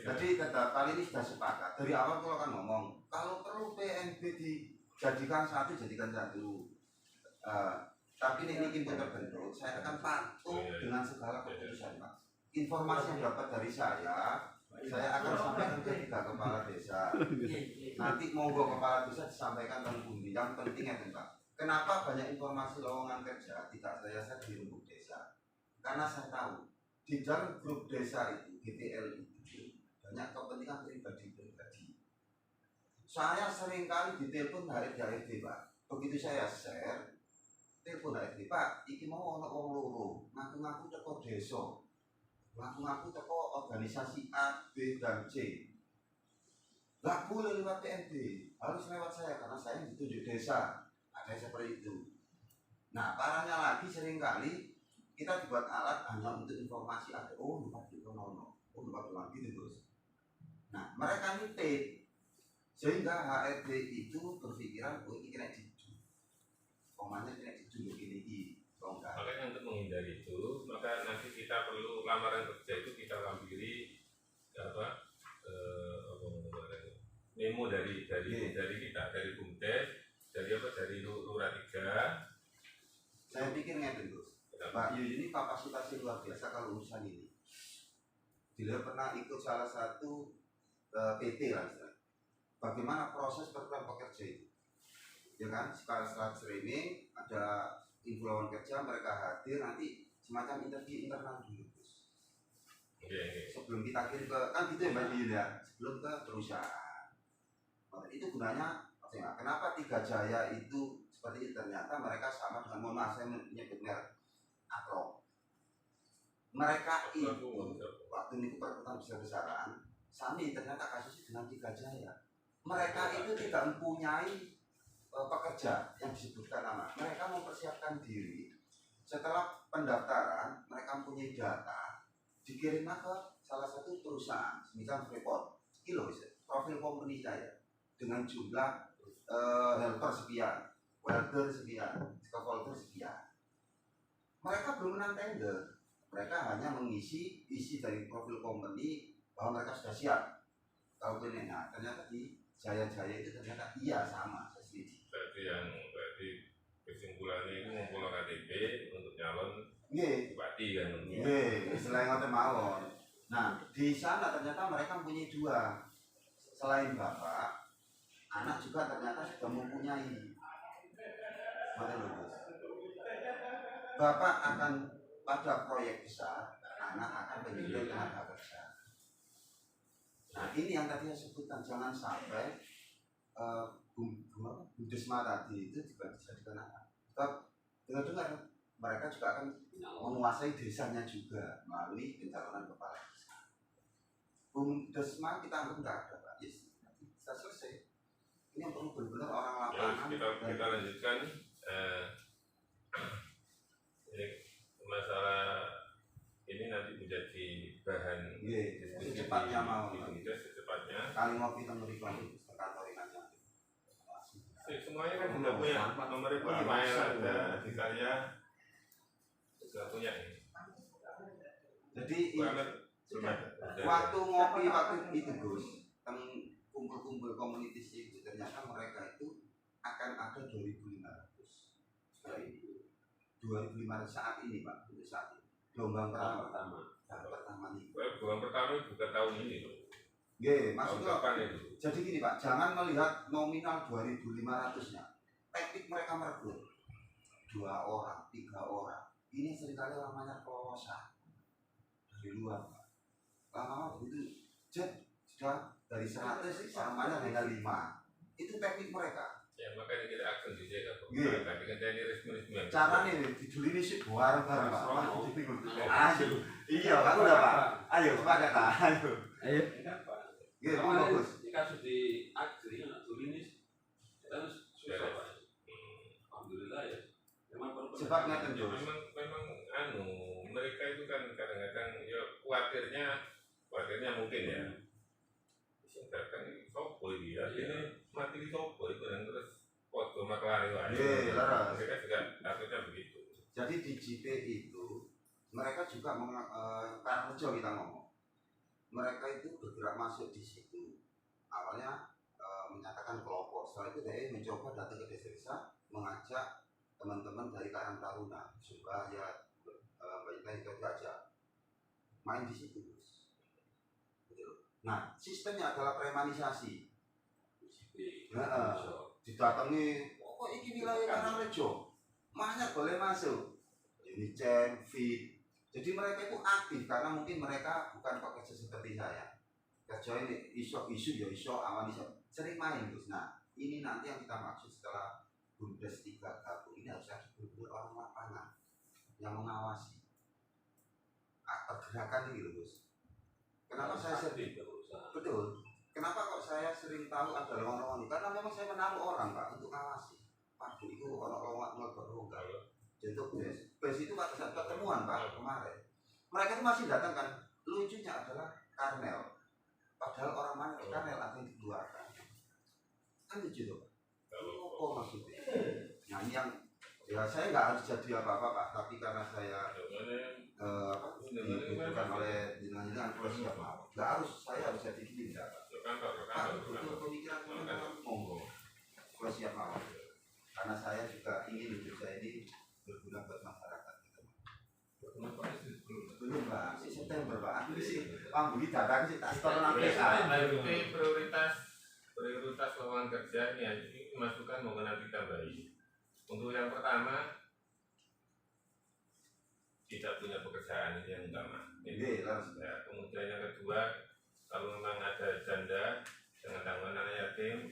[SPEAKER 2] Jadi tetap kali ini sudah sepakat. Dari awal kalau kan ngomong, kalau perlu PMB dijadikan satu, jadikan satu. Tapi ini tim terbentuk, saya akan patuh dengan segala keputusan Pak. Informasi yang dapat dari saya akan sampaikan ke 3 kepala desa. Nanti monggo kepala desa disampaikan ke Bundi. Yang penting ya Pak. Kenapa banyak informasi lowongan kerja tidak saya share di rembuk desa? Karena saya tahu di dalam grup desa itu, GTL itu banyak kepentingan pribadi. Saya seringkali ditelepon dari HRD Pak. Begitu saya share, telepon HRD Pak, iki mau ono wong loro, ngaku-ngaku teko desa, ngaku-ngaku teko organisasi A, B, dan C. Gak boleh lewat PMB, harus lewat saya karena saya ditunjuk desa. Ada seperti itu. Nah, parahnya lagi seringkali kita dibuat alat hanya untuk informasi ada lupa gitu terus. Nah, mereka nitip sehingga HRD itu berpikiran ini kena dijual. Pokoknya kena dijual ini.
[SPEAKER 1] Makanya untuk menghindari itu, maka nanti kita perlu lamaran kerja itu kita lampiri memo dari kita, dari BUMDes, dari Lurah 3.
[SPEAKER 2] Saya pikir ngeten Gus. Pak Yu ini kapasitasnya luar biasa kalau urusan ini. Beliau pernah ikut salah satu PT lah istilahnya. Bagaimana proses program pekerja itu? Ya kan, setelah training ada info lowongan kerja, mereka hadir nanti semacam interview internal dulu Gus. Sebelum kita kirim ke kan gitu ya Mbak Yu ya, sebelum ke perusahaan. Nah, itu gunanya kenapa 3 Jaya itu seperti itu? Ternyata mereka sama dengan, mohon maaf saya menyebut merek Akro. Mereka itu waktu ini perkutan besar-besaran, Sami ternyata kasusnya dengan 3 Jaya. Mereka itu tidak mempunyai pekerja yang disebutkan nama. Mereka mempersiapkan diri setelah pendaftaran, mereka mempunyai data, dikirim ke salah satu perusahaan, misalnya Freeport, profil company saya dengan jumlah helper sekian, welder sekian, scaffolder sekian. Mereka belum menang tender, mereka hanya mengisi dari profil company bahwa mereka sudah siap. Kalau ini, nah ternyata di Jaya-Jaya itu ternyata iya sama sesuai.
[SPEAKER 1] Berarti kesimpulannya itu ngumpul KTP untuk nyalon bupati kan?
[SPEAKER 2] Selain ngoten mawon. Nah di sana ternyata mereka mempunyai 2 selain bapak, anak juga ternyata sudah mempunyai. Bapak akan pada proyek besar, anak akan pendidikan tenaga kerja. Nah ini yang tadi saya sebutkan, jangan sampai Budesma tadi itu juga dijadikan anak. Dengar-dengar mereka juga akan menguasai desanya juga melalui pencalonan kepala desa. Budesma kita anggap nggak ada, Pak. Yes, bisa selesai. Ini yang perlu benar-benar orang lapangan.
[SPEAKER 1] Kita lanjutkan. Ini masalah ini nanti menjadi bahan diskusi
[SPEAKER 2] secepatnya mau
[SPEAKER 1] secepatnya.
[SPEAKER 2] Kali ngopi temerikan kantor inanya.
[SPEAKER 1] Semuanya kan sudah punya nomor Ibu Amael ada di saya sudah punya ini.
[SPEAKER 2] Jadi waktu ngopi waktu itu Gus, kumpul-kumpul komunitas itu ternyata mereka itu akan ada 2.500 hari ini. 2.500 saat ini Pak, untuk saat ini. Gelombang pertama nih.
[SPEAKER 1] Gelombang pertama juga tahun ini loh.
[SPEAKER 2] Nggih, maksudnya jadi gini Pak, jangan melihat nominal 2.500-nya. Teknik mereka merekrut 2 orang, 3 orang. Ini seringkali namanya pelosa dari luar Pak. Lama-lama begitu sudah dari 100 namanya hanya 5. Itu teknik mereka.
[SPEAKER 1] Ya makanya kita aksen di sini kan. Tapi kan jadi resmi-resmi.
[SPEAKER 2] Caranya dijuli ini sih bareng-bareng Pak. Ayo, iya aku udah Pak. Ayo sepakat Pak. Ayo. Iya, bagus.
[SPEAKER 4] Ini kasus di Agri, Juli ini kita susah Pak. Alhamdulillah ya. Memang
[SPEAKER 2] sebabnya tentu.
[SPEAKER 1] Memang mereka itu kan kadang-kadang ya khawatirnya mungkin ya. Kan sopo dia ini mati di sopo itu dan terus foto maklari wae. Mereka juga takutnya begitu.
[SPEAKER 2] Jadi di JP itu mereka juga karena kita ngomong. Mereka itu bergerak masuk di situ. Awalnya menyatakan kelompok. Setelah itu dia mencoba datang ke desa-desa, mengajak teman-teman dari Karang Taruna, supaya baik-baik itu aja main di situ. Nah, sistemnya adalah premanisasi. Didatangi, kok ini wilayah Karangrejo, mana boleh masuk? Unicem, Fit. Jadi mereka itu aktif karena mungkin mereka bukan pekerja seperti saya. Kerja ini isu ya isu aman isu sering main terus. Nah ini nanti yang kita maksud setelah Bundes 3 gabung ini harus ada beberapa orang lapangan yang mengawasi pergerakan ini loh Gus. Kenapa saya sering betul? Kenapa kok saya sering tahu ada lowongan? Karena memang saya menaruh orang Pak untuk awasi. Pak itu orang-orang ngelok Jentuk bes itu pada saat pertemuan Pak kemarin mereka itu masih datang kan. Lucunya adalah Karnel, padahal orang mana Karnel akan dikeluarkan kan lucu tuh apa maksudnya. Nah ini yang ya saya nggak harus jadi apa-apa Pak, tapi karena saya dibutuhkan oleh dengan plus siap mau nggak harus saya harus jadi gini Pak untuk pemikiran monggo plus siap mau karena saya juga ingin hidup saya ini berguna buat masyarakat gitu. Belum Pak, si September Pak. Si panggung datang sih tak store nanti.
[SPEAKER 1] Prioritas lowongan kerja ini masukan mau nanti tambahi. Untuk yang pertama tidak punya pekerjaan ini yang utama. Ya, kemudian yang kedua kalau memang ada janda dengan tanggungan anak yatim,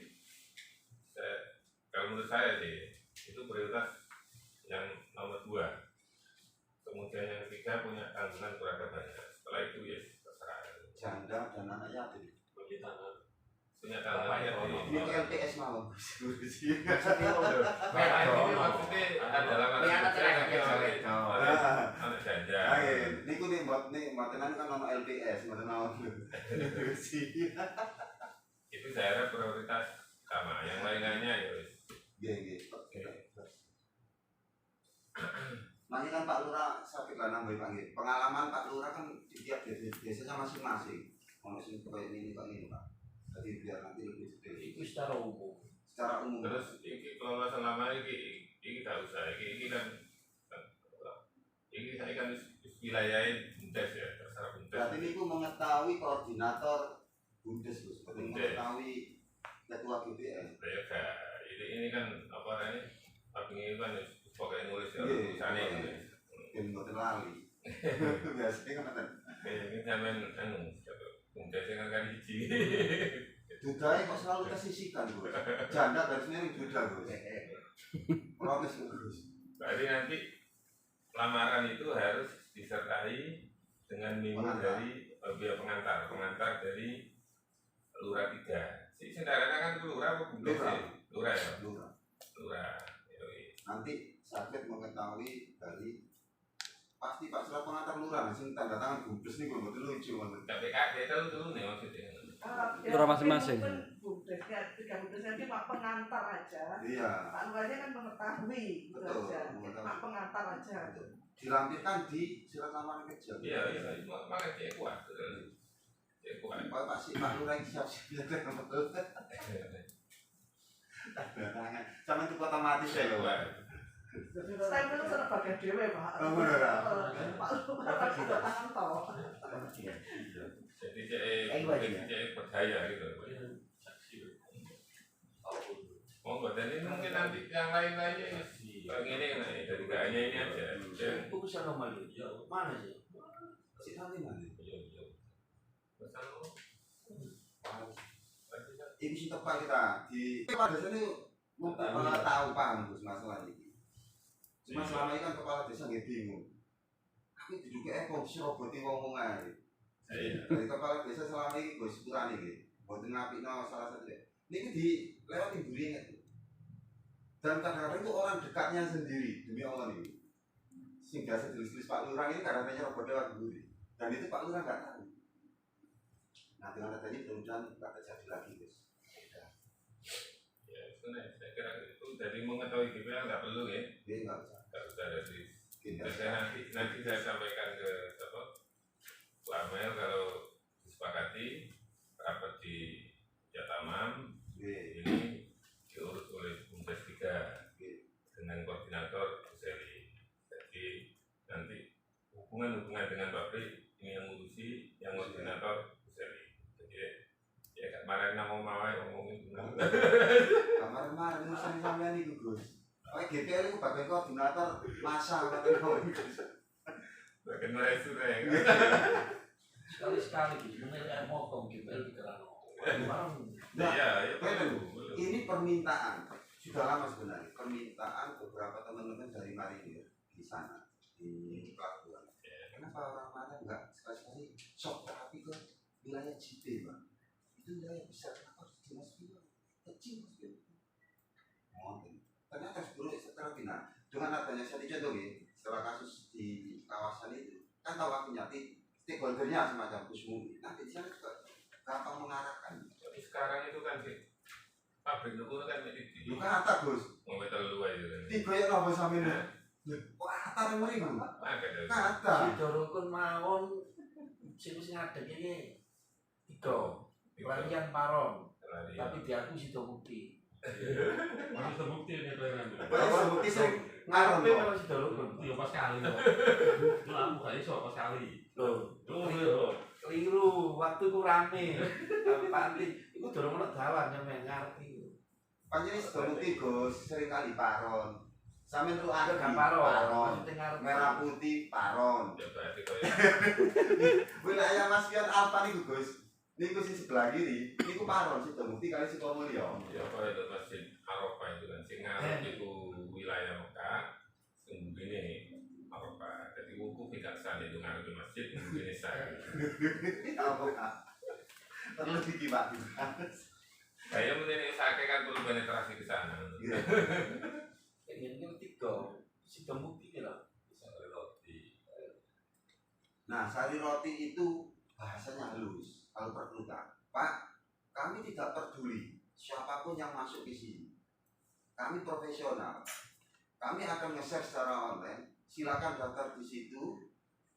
[SPEAKER 1] kalau menurut saya sih itu prioritas yang nomor 2. Kemudian yang ketiga punya tanggungan keluarga banyak. Setelah itu ya terserah.
[SPEAKER 2] Janda dan anak yatim.
[SPEAKER 1] Punya tanggungan yatim.
[SPEAKER 2] Ini LPS mau.
[SPEAKER 1] Maksudnya adalah anak janda.
[SPEAKER 2] Niku nih buat tenan kan ono LPS, mboten ono.
[SPEAKER 1] Itu saya harap prioritas sama. Yang lain-lainnya ya wis.
[SPEAKER 2] Nggih. Makanya kan Pak Lurah sakit lah nambahin Pak nggih. Pengalaman Pak Lurah kan di tiap desanya masing-masing. Ono sing kayak ini Pak ini Pak. Jadi biar nanti lebih detail.
[SPEAKER 7] Itu secara umum.
[SPEAKER 2] Secara umum.
[SPEAKER 1] Terus ini kalau selama ini tak usah. Ini kan saya kan wilayah Bundes ya, terserah Bundes.
[SPEAKER 2] Berarti niku mengetahui koordinator Bundes Gus, betul
[SPEAKER 1] Bundes.
[SPEAKER 2] mengetahui ketua GPN.
[SPEAKER 1] Ya, ini kan apa namanya? Tapi ini kan pokoknya nulis ya
[SPEAKER 2] Iya,
[SPEAKER 1] tulisannya
[SPEAKER 2] iya.
[SPEAKER 1] ini.
[SPEAKER 2] Ben mboten lali. Biasanya kan ngoten.
[SPEAKER 1] Ini sampean Bundes kan kan hiji.
[SPEAKER 2] Dudai kok selalu tersisihkan Gus. Janda garis miring duda Gus. Protes Gus.
[SPEAKER 1] Berarti nanti lamaran itu harus disertai dengan mimo
[SPEAKER 2] Pengantar.
[SPEAKER 1] dari pengantar dari lurah 3. Si sendaranya kan itu lurah apa Bundes
[SPEAKER 2] Lurah.
[SPEAKER 1] sih? Lurah ya.
[SPEAKER 2] Lurah.
[SPEAKER 1] Lurah. Yoi.
[SPEAKER 2] Nanti sakit mengetahui dari pasti Pak surat pengantar lurah sing tanda tangan Bundes niku mboten lucu banget.
[SPEAKER 1] KPKD itu nih maksudnya.
[SPEAKER 9] Lurah masing-masing.
[SPEAKER 5] Bumdesnya, 3 bumdesnya ini Pak pengantar aja.
[SPEAKER 2] Iya.
[SPEAKER 5] Pak lurahnya kan mengetahui gitu
[SPEAKER 2] Betul,
[SPEAKER 5] aja.
[SPEAKER 2] mengetahui.
[SPEAKER 5] Pak pengantar aja.
[SPEAKER 2] Dilampirkan di surat lamaran kerja.
[SPEAKER 1] Iya, itu makanya dia kuat. Dia kuat.
[SPEAKER 2] Pak lurah yang siap-siap betul. Sama itu otomatis ya loh.
[SPEAKER 5] Stempel itu sebagai dewe Pak.
[SPEAKER 2] Oh, bener, Pak.
[SPEAKER 5] Pak lurah kan sudah tangan toh.
[SPEAKER 1] Jadi dia percaya gitu. Monggo dan ini mungkin nanti yang lain-lainnya ini dari gaknya ini aja.
[SPEAKER 7] Putusan nomor itu mana sih?
[SPEAKER 2] Si nanti mana? Ini sih tepat kita di pada sini tahu paham Gus masalah ini. Cuma selama ini kan kepala desa nggak bingung. Aku juga kok si roboti ngomong aja. Dari kepala desa selama ini Gus Purani gitu. Buat ngapikno salah satu deh. Ini di lewat ibu ingat. Dan kadang-kadang itu orang dekatnya sendiri demi Allah nih. Sing biasa tulis-tulis Pak Lurah ini kadang-kadang robot lewat dulu. Dan itu Pak Lurah nggak tahu. Nah dengan adanya mudah-mudahan nggak terjadi lagi Gus.
[SPEAKER 1] Ya, sebenarnya saya kira itu dari mengetahui GPL nggak perlu ya.
[SPEAKER 2] Dia nggak usah.
[SPEAKER 1] Nggak usah ada di. Nanti saya sampaikan ke siapa? Bu Amel kalau disepakati rapat di Jatamam ini diurus oleh Bundes 3 dengan koordinator Bu Seli. Jadi nanti hubungan dengan pabrik ini yang ngurusi, yang koordinator Bu Seli. Jadi ya gak marah nama ngomongin gimana.
[SPEAKER 2] Kamar-kamar urusan sampean itu Gus. Oke GPL itu bagian koordinator masa kata kau.
[SPEAKER 1] Bagian mereka ya.
[SPEAKER 7] Sekali-sekali gitu, menilai motong GPL di Kerano.
[SPEAKER 1] Iya, perlu.
[SPEAKER 2] Ini permintaan sudah lama sebenarnya. Permintaan beberapa teman-teman dari marinir di sana di pelabuhan. Kenapa orang mana enggak sekali-sekali sok terapi ke wilayah JP Bang? Itu wilayah besar, kenapa harus dimasukin kecil Mas? Ternyata sebelum terapi. Nah, dengan adanya saya contoh setelah kasus di kawasan itu kan tahu aku nyati stakeholdernya semacam Kusmu. Nanti di sana juga gampang mengarahkan.
[SPEAKER 1] Tapi sekarang itu kan sih pabrik itu kan di
[SPEAKER 2] Lu kata Gus,
[SPEAKER 1] mau betul lu aja kan.
[SPEAKER 2] tiga yang nopo sampe ini. Wah, kata yang merimu. Kata.
[SPEAKER 7] Si dorokun mawon sing wis ngadeg iki 3. Larian paron. Tapi diaku sido bukti.
[SPEAKER 4] Masih terbukti ini kalian.
[SPEAKER 2] Wah, bukti sing ngaruh.
[SPEAKER 7] Ngarepe malah si dorokun.
[SPEAKER 4] Iya pas kali kok. Lu aku gak iso pas kali.
[SPEAKER 7] Loh, keliru, waktu ku rame. Tapi Panti, iku dorong ono dalan nyampe ngarep.
[SPEAKER 2] Panjene sebukti Gus, sering kali paron. Sampe terus ada
[SPEAKER 7] Gak
[SPEAKER 2] paron.
[SPEAKER 7] maksudnya ngarep.
[SPEAKER 2] Merah putih paron.
[SPEAKER 1] Ya berarti kau
[SPEAKER 2] Wilayah Mas Pian apa nih Gus? Niku sing sebelah kiri, niku paron sih bukti kali Sukomulyo.
[SPEAKER 1] ya apa itu masjid Arafah itu kan sing ngarep itu wilayah Mekah, sing begini Arafah. Jadi wukuf tidak sah itu ngarep di masjid begini sah.
[SPEAKER 2] Apa? Terus iki Pak.
[SPEAKER 1] Saya menilai saya kan perlu penetrasi ke sana.
[SPEAKER 7] Pengen yang 3, sido bukti kira.
[SPEAKER 1] Bisa roti.
[SPEAKER 2] Nah, sari roti itu bahasanya halus. Kalau perlukan, Pak, kami tidak peduli siapapun yang masuk di sini. Kami profesional. Kami akan nge-share secara online. Silakan daftar di situ.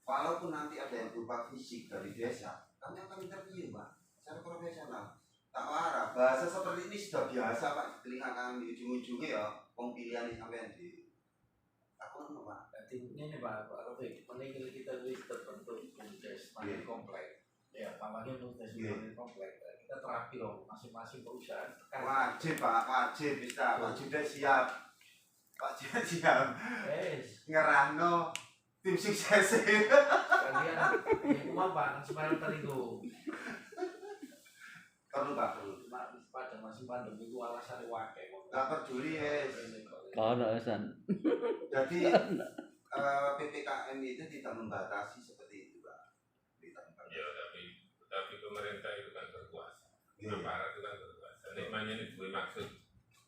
[SPEAKER 2] Walaupun nanti ada yang berupa fisik dari desa, kami akan interview, Pak, secara profesional. Tak marah. Bahasa seperti ini sudah biasa, Pak, di telinga kami. Ujung-ujungnya ya, pemilihan sampai di. Aku kan, Pak.
[SPEAKER 7] Jadi ini Pak Rofi, meninggal kita wis terbentuk Bundes makin kompleks.
[SPEAKER 6] Ya, tampaknya untuk testimoni komplek. Kita terapi loh, masing-masing perusahaan.
[SPEAKER 2] Wajib Pak, wajib bisa. Pak Jude siap. Pak Jude siap. Ngerahno tim sukses.
[SPEAKER 6] Kalian itu mau Pak, sekarang tadi itu.
[SPEAKER 2] Perlu Pak, perlu.
[SPEAKER 6] Pada masih pandemi itu alasannya wakil.
[SPEAKER 2] Gak peduli yes.
[SPEAKER 9] Kalau alasan.
[SPEAKER 2] Jadi PPKM itu tidak membatasi seperti itu Pak.
[SPEAKER 1] Ya, tapi pemerintah itu kan berkuasa. Aparat itu kan berkuasa. Nikmatnya ini gue maksud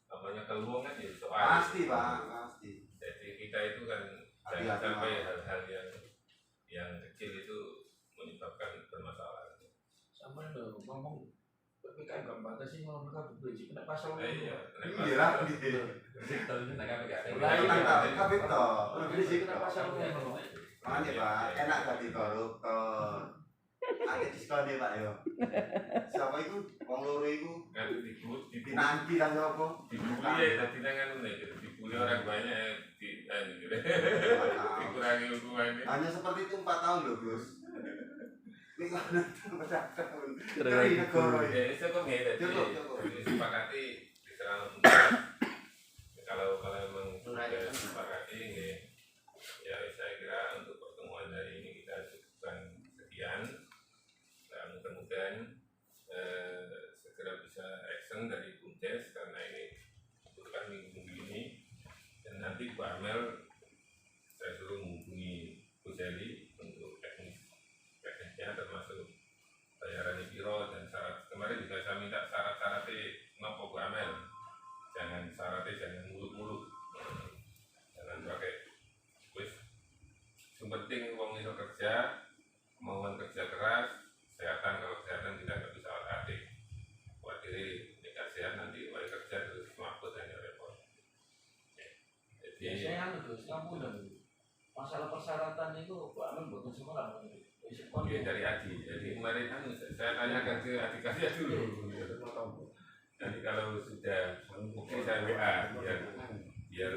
[SPEAKER 1] namanya keluang kan ya soal.
[SPEAKER 2] Pasti Pak, pasti.
[SPEAKER 1] Jadi kita itu kan jangan sampai hal-hal yang kecil itu menyebabkan bermasalah.
[SPEAKER 6] Sama lo ngomong PPKM gak batasi ngomong mereka berbeda. Kena pasal
[SPEAKER 1] Iya,
[SPEAKER 2] Iya lah. Tapi toh,
[SPEAKER 6] berbeda kena pasal ngomong.
[SPEAKER 2] makanya Pak, enak tadi koruptor. Ada diskon ya Pak yo. Siapa itu? Wong loro itu
[SPEAKER 1] Kan
[SPEAKER 2] dinanti kan apa?
[SPEAKER 1] dibully ya, tadi kan gitu. Dibully orang banyak dikurangi hukumannya.
[SPEAKER 2] Hanya seperti itu 4 tahun loh Gus. Ini kan tahun. Kering negara ya.
[SPEAKER 1] Ya itu kok nggak
[SPEAKER 2] Cukup.
[SPEAKER 1] jadi disepakati diserang kalau memang sudah disepakati ya saya kira untuk pertemuan hari ini kita cukupkan sekian. Dan mudah-mudahan segera bisa action dari Bumdes karena ini bukan minggu ini dan nanti Pak Amel saya suruh menghubungi Bu Seli untuk teknisnya termasuk bayaran piro dan syarat. Kemarin juga saya minta syarat-syaratnya nopo Bu Amel, jangan syaratnya jangan muluk-muluk, jangan pakai wis penting uang itu kerja, kemauan kerja keras, kesehatan. Kalau kesehatan kita nggak bisa adik buat diri nikah sehat nanti mulai kerja terus mabut hanya repot. Jadi
[SPEAKER 6] Saya Gus, kamu dan masalah persyaratan itu Pak Amin bukan semua lah.
[SPEAKER 1] Oke, dari Adi. Jadi kemarin kan saya tanyakan ke adik saya dulu. Nanti kalau sudah oke saya WA biar apa? Biar